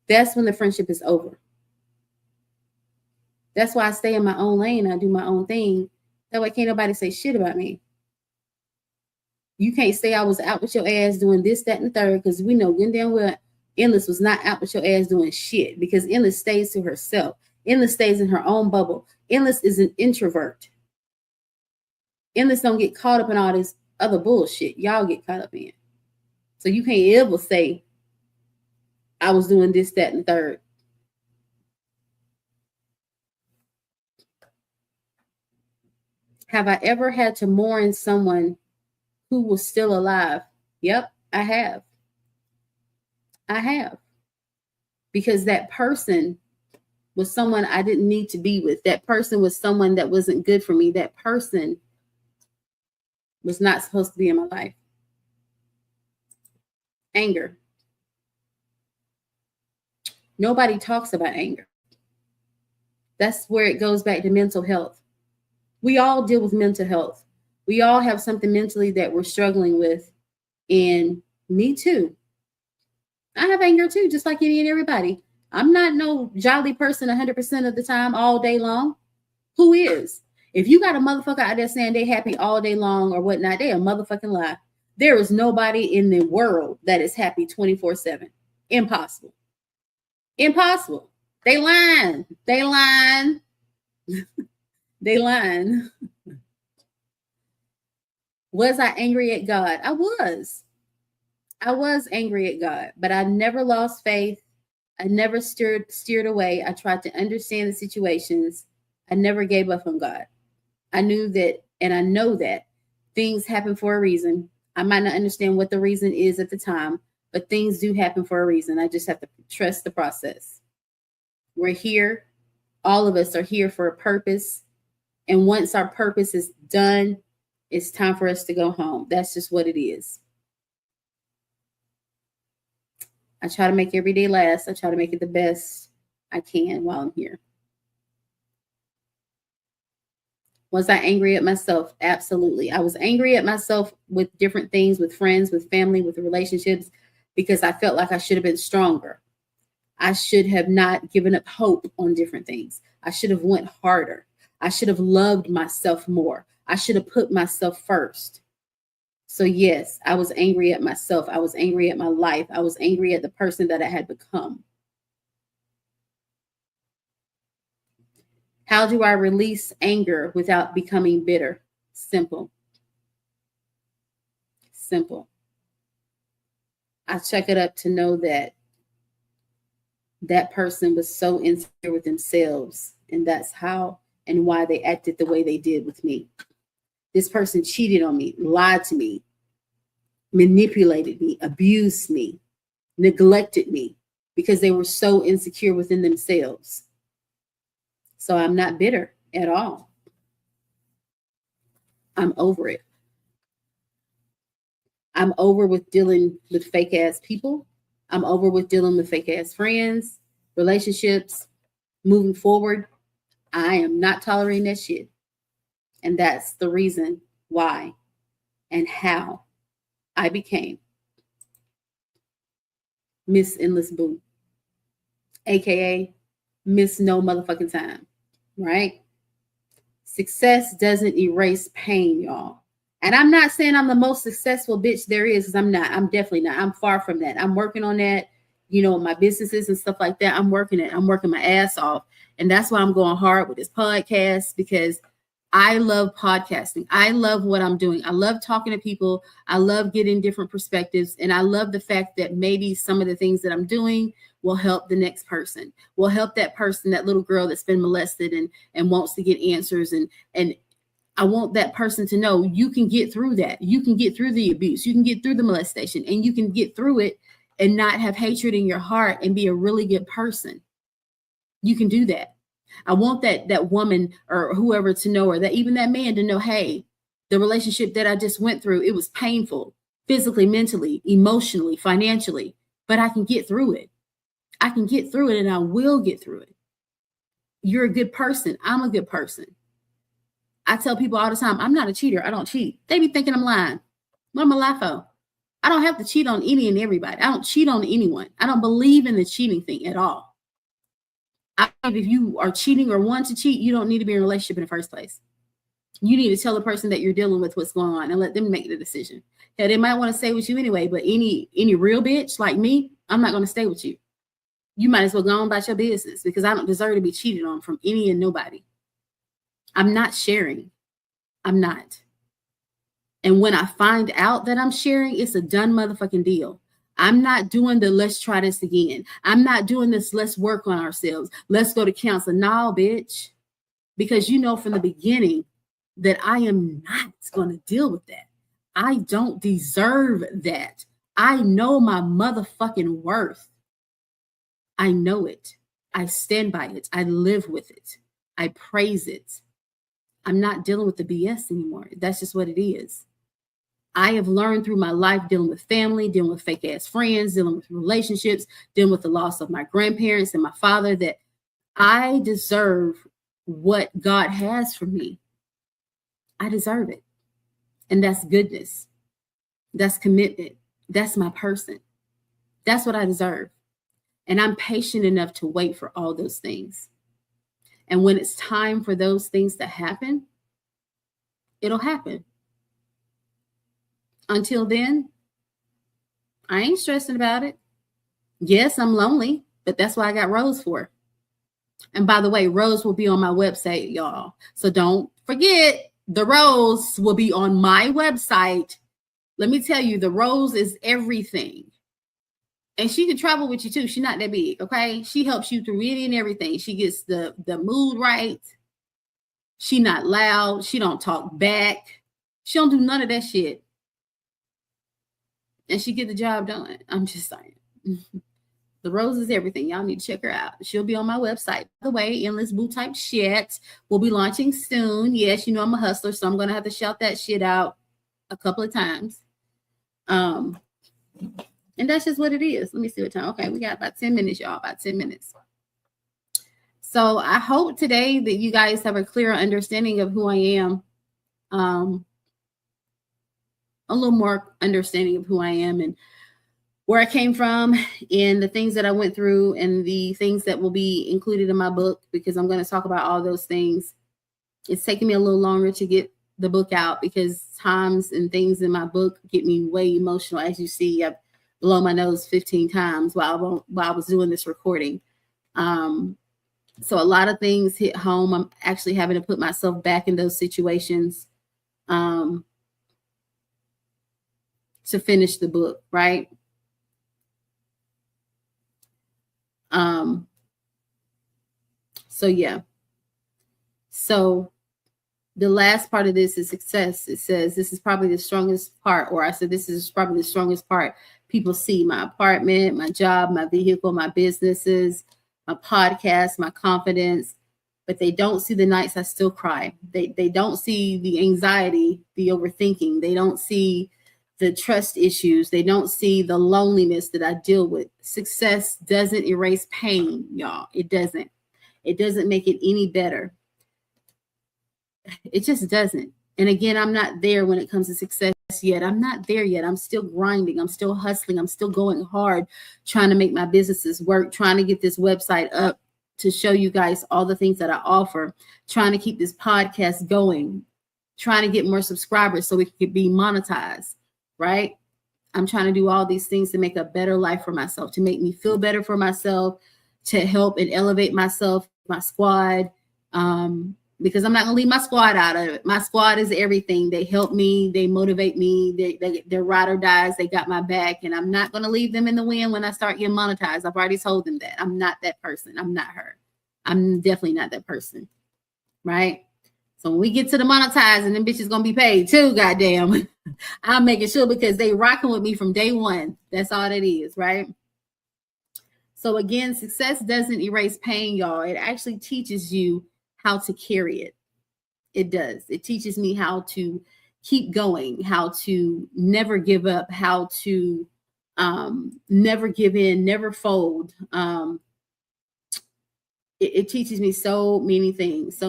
That's when the friendship is over. That's why I stay in my own lane. I do my own thing. That way can't nobody say shit about me. You can't say I was out with your ass doing this, that, and the third, because we know good damn well Endless was not out with your ass doing shit, because Endless stays to herself. Endless stays in her own bubble. Endless is an introvert. Endless don't get caught up in all this other bullshit y'all get caught up in. So you can't ever say I was doing this, that, and the third. Have I ever had to mourn someone who was still alive? Yep, I have. I have. Because that person was someone I didn't need to be with. That person was someone that wasn't good for me. That person was not supposed to be in my life. Anger. Nobody talks about anger. That's where it goes back to mental health. We all deal with mental health. We all have something mentally that we're struggling with. And me too. I have anger too, just like any and everybody. I'm not no jolly person 100% of the time, all day long. Who is? If you got a motherfucker out there saying they happy all day long or whatnot, they a motherfucking lie. There is nobody in the world that is happy 24/7. Impossible. Impossible. They lying. They lying. They lying. Was I angry at God? I was. I was angry at God, but I never lost faith. I never steered away. I tried to understand the situations. I never gave up on God. I knew that, and I know that things happen for a reason. I might not understand what the reason is at the time, but things do happen for a reason. I just have to trust the process. We're here. All of us are here for a purpose. And once our purpose is done, it's time for us to go home. That's just what it is. I try to make every day last. I try to make it the best I can while I'm here. Was I angry at myself? Absolutely. I was angry at myself with different things, with friends, with family, with relationships, because I felt like I should have been stronger. I should have not given up hope on different things. I should have went harder. I should have loved myself more. I should have put myself first. So yes, I was angry at myself. I was angry at my life. I was angry at the person that I had become. How do I release anger without becoming bitter? Simple. Simple. I check it up to know that that person was so insecure with themselves, and that's how and why they acted the way they did with me. This person cheated on me, lied to me, manipulated me, abused me, neglected me because they were so insecure within themselves. So I'm not bitter at all. I'm over it. I'm over with dealing with fake ass people. I'm over with dealing with fake ass friends, relationships. Moving forward, I am not tolerating that shit. And that's the reason why and how I became Miss EndlessBoo, aka Miss No Motherfucking Time, right? Success doesn't erase pain, y'all. And I'm not saying I'm the most successful bitch there is, because I'm not. I'm definitely not. I'm far from that. I'm working on that, my businesses and stuff like that. I'm working my ass off. And that's why I'm going hard with this podcast, because I love podcasting. I love what I'm doing. I love talking to people. I love getting different perspectives. And I love the fact that maybe some of the things that I'm doing will help the next person, will help that person, that little girl that's been molested and wants to get answers. And I want that person to know you can get through that. You can get through the abuse. You can get through the molestation, and you can get through it and not have hatred in your heart and be a really good person. You can do that. I want that woman or whoever to know, or that even that man to know, hey, the relationship that I just went through, it was painful, physically, mentally, emotionally, financially, but I can get through it. I can get through it, and I will get through it. You're a good person. I'm a good person. I tell people all the time, I'm not a cheater. I don't cheat. They be thinking I'm lying. What am I lying for? I don't have to cheat on any and everybody. I don't cheat on anyone. I don't believe in the cheating thing at all. I believe if you are cheating or want to cheat, you don't need to be in a relationship in the first place. You need to tell the person that you're dealing with what's going on and let them make the decision. Yeah, they might want to stay with you anyway, but any real bitch like me, I'm not going to stay with you. You might as well go on about your business, because I don't deserve to be cheated on from any and nobody. I'm not sharing. I'm not. And when I find out that I'm sharing, it's a done motherfucking deal. I'm not doing the let's try this again. I'm not doing this let's work on ourselves. Let's go to counseling. No, bitch. Because you know from the beginning that I am not going to deal with that. I don't deserve that. I know my motherfucking worth. I know it. I stand by it. I live with it. I praise it. I'm not dealing with the BS anymore. That's just what it is. I have learned through my life dealing with family, dealing with fake ass friends, dealing with relationships, dealing with the loss of my grandparents and my father, that I deserve what God has for me. I deserve it. And that's goodness. That's commitment. That's my person. That's what I deserve. And I'm patient enough to wait for all those things. And when it's time for those things to happen, it'll happen. Until then, I ain't stressing about it. Yes, I'm lonely, but that's why I got Rose for. And by the way, Rose will be on my website, y'all. So don't forget, the Rose will be on my website. Let me tell you, the Rose is everything. And she can travel with you too. She's not that big, okay? She helps you through any and everything. She gets the mood right. She not loud. She don't talk back. She don't do none of that shit. And she get the job done. I'm just saying. The Rose is everything. Y'all need to check her out. She'll be on my website. By the way, EndlessBoo type shit will be launching soon. Yes, you know I'm a hustler, so I'm going to have to shout that shit out a couple of times. And that's just what it is. Let me see what time. Okay, we got about 10 minutes, y'all. About 10 minutes. So I hope today that you guys have a clearer understanding of who I am. A little more understanding of who I am and where I came from and the things that I went through and the things that will be included in my book, because I'm going to talk about all those things. It's taking me a little longer to get the book out because times and things in my book get me way emotional. As you see, I've blown my nose 15 times while I was doing this recording. So a lot of things hit home. I'm actually having to put myself back in those situations to finish the book, right? So yeah. So the last part of this is success. It says this is probably the strongest part, or I said this is probably the strongest part. People see my apartment, my job, my vehicle, my businesses, my podcast, my confidence, but they don't see the nights I still cry. They don't see the anxiety, the overthinking. They don't see the trust issues. They don't see the loneliness that I deal with. Success doesn't erase pain, y'all. It doesn't. It doesn't make it any better. It just doesn't. And again, I'm not there when it comes to success yet. I'm not there yet. I'm still grinding. I'm still hustling. I'm still going hard, trying to make my businesses work, trying to get this website up to show you guys all the things that I offer, trying to keep this podcast going, trying to get more subscribers so we could be monetized, right? I'm trying to do all these things to make a better life for myself, to make me feel better for myself, to help and elevate myself, my squad, because I'm not going to leave my squad out of it. My squad is everything. They help me. They motivate me. They're ride or dies. They got my back, and I'm not going to leave them in the wind when I start getting monetized. I've already told them that. I'm not that person. I'm not her. I'm definitely not that person, right? So when we get to the monetizing, them bitches going to be paid too, goddamn. I'm making sure because they rocking with me from day one. That's all that is, right? So again, success doesn't erase pain, y'all. It actually teaches you how to carry it. It does. It teaches me how to keep going, how to never give up, how to never give in, never fold. It teaches me so many things,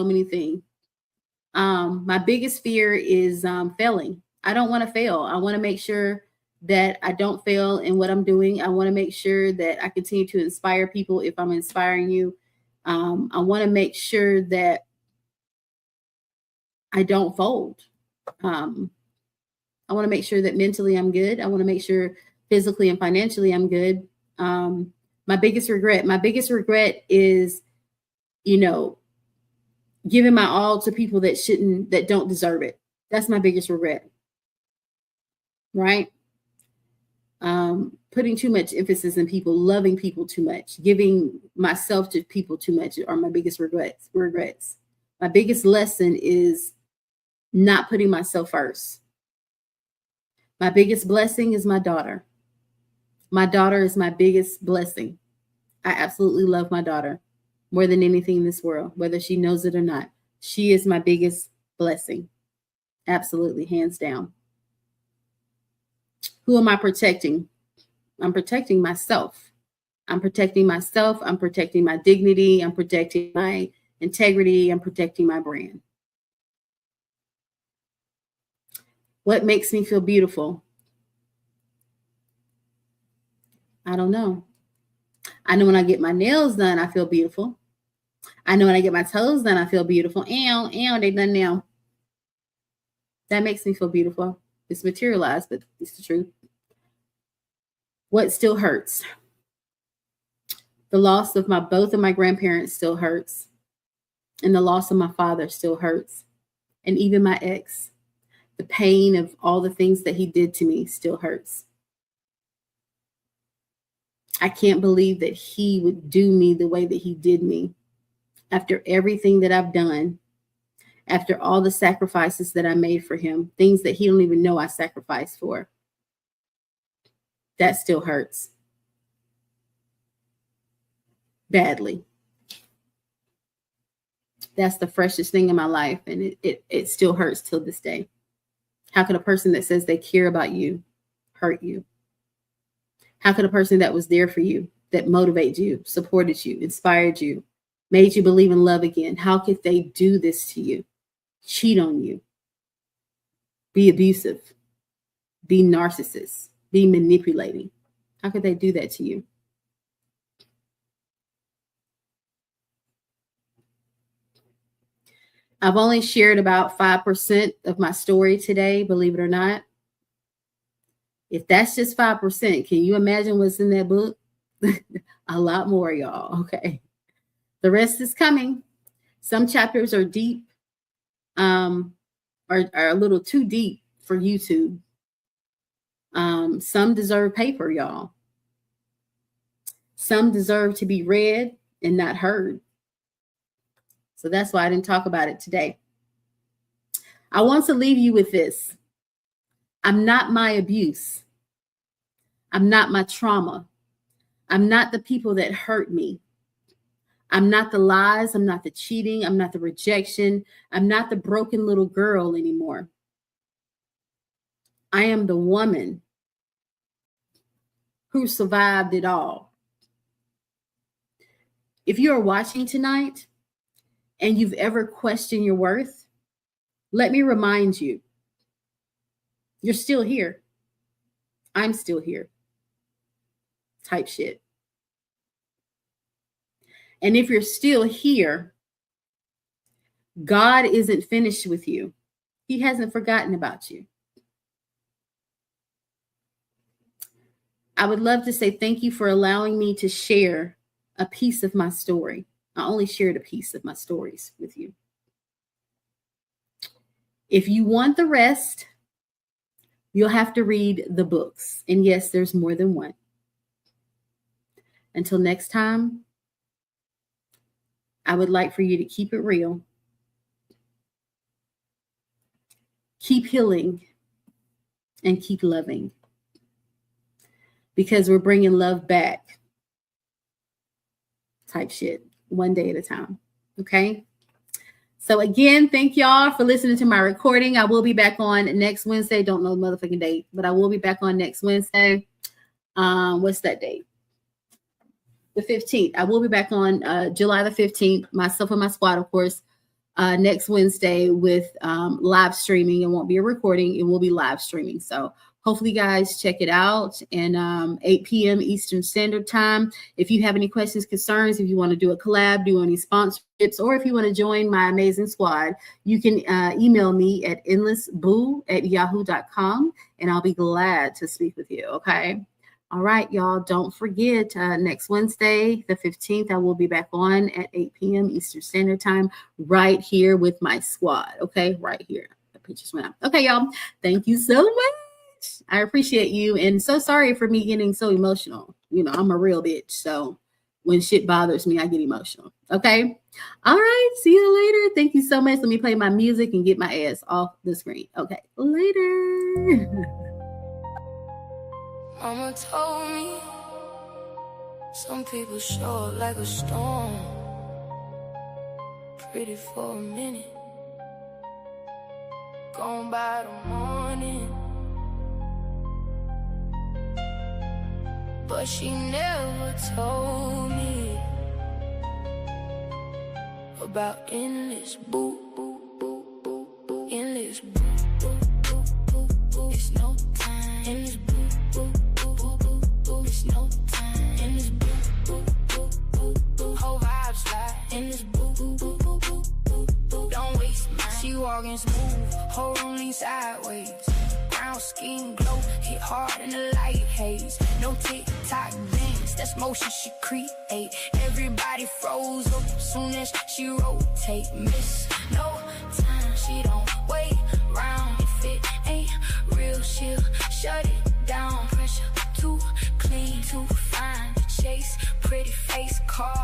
my biggest fear is failing. I don't want to fail. I want to make sure that I don't fail in what I'm doing. I want to make sure that I continue to inspire people if I'm inspiring you. I want to make sure that I don't fold. I want to make sure that mentally I'm good. I want to make sure physically and financially I'm good. My biggest regret is, giving my all to people that don't deserve it. That's my biggest regret. Right? Putting too much emphasis in people, loving people too much, giving myself to people too much are my biggest regrets. My biggest lesson is not putting myself first. My biggest blessing is my daughter. My daughter is my biggest blessing. I absolutely love my daughter more than anything in this world, whether she knows it or not. She is my biggest blessing. Absolutely, hands down. Who am I protecting? I'm protecting myself. I'm protecting myself. I'm protecting my dignity. I'm protecting my integrity. I'm protecting my brand. What makes me feel beautiful? I don't know. I know when I get my nails done, I feel beautiful. I know when I get my toes done, I feel beautiful. Ew, they done now. That makes me feel beautiful. It's materialized, but it's the truth. What still hurts? The loss of both of my grandparents still hurts. And the loss of my father still hurts. And even my ex, the pain of all the things that he did to me still hurts. I can't believe that he would do me the way that he did me after everything that I've done, after all the sacrifices that I made for him, things that he don't even know I sacrificed for. That still hurts. Badly. That's the freshest thing in my life, and it still hurts till this day. How could a person that says they care about you hurt you? How could a person that was there for you, that motivated you, supported you, inspired you, made you believe in love again, how could they do this to you? Cheat on you, be abusive, be narcissist, be manipulating? How could they do that to you? I've only shared about 5% of my story today, believe it or not. If that's just 5%, can you imagine what's in that book? A lot more, y'all. Okay. The rest is coming. Some chapters are deep, are a little too deep for YouTube. Some deserve paper, y'all. Some deserve to be read and not heard. So that's why I didn't talk about it today. I want to leave you with this. I'm not my abuse. I'm not my trauma. I'm not the people that hurt me. I'm not the lies. I'm not the cheating. I'm not the rejection. I'm not the broken little girl anymore. I am the woman who survived it all. If you are watching tonight and you've ever questioned your worth, let me remind you, you're still here. I'm still here. Type shit. And if you're still here, God isn't finished with you. He hasn't forgotten about you. I would love to say thank you for allowing me to share a piece of my story. I only shared a piece of my stories with you. If you want the rest, you'll have to read the books. And yes, there's more than one. Until next time, I would like for you to keep it real. Keep healing and keep loving. Because we're bringing love back. Type shit. One day at a time. Okay? So again, thank y'all for listening to my recording. I will be back on next Wednesday. Don't know the motherfucking date, but I will be back on next Wednesday. What's that date? The 15th. I will be back on July the 15th. Myself and my squad, of course, next Wednesday with live streaming. It won't be a recording. It will be live streaming. So hopefully you guys check it out. And 8 p.m. Eastern Standard Time. If you have any questions, concerns, if you want to do a collab, do any sponsorships, or if you want to join my amazing squad, you can email me at endlessboo@yahoo.com, and I'll be glad to speak with you. Okay. All right, y'all. Don't forget, next Wednesday, the 15th, I will be back on at 8 p.m. Eastern Standard Time, right here with my squad. Okay, right here. The pictures went up. Okay, y'all. Thank you so much. I appreciate you. And so sorry for me getting so emotional. You know, I'm a real bitch. So when shit bothers me, I get emotional. Okay. All right. See you later. Thank you so much. Let me play my music and get my ass off the screen. Okay. Later. Mama told me some people show up like a storm, pretty for a minute, gone by the morning. But she never told me about endless boo, boo, boo, boo, boo, endless boo, boo, boo, boo, boo. It's no time, endless boo, boo, boo, boo, boo, boo. It's no time, endless boo, boo, boo, boo, boo. Whole vibe slide, endless boo, boo, boo, boo, boo, boo, boo. Don't waste mine. She walking smooth, whole room lean sideways. Brown skin glow, hit hard in the light haze. No tick-tock dance, that's motion she create. Everybody froze up soon as she rotate. Miss no time, she don't wait round. If it ain't real, she'll shut it down. Pressure too clean, too fine to chase. Pretty face, car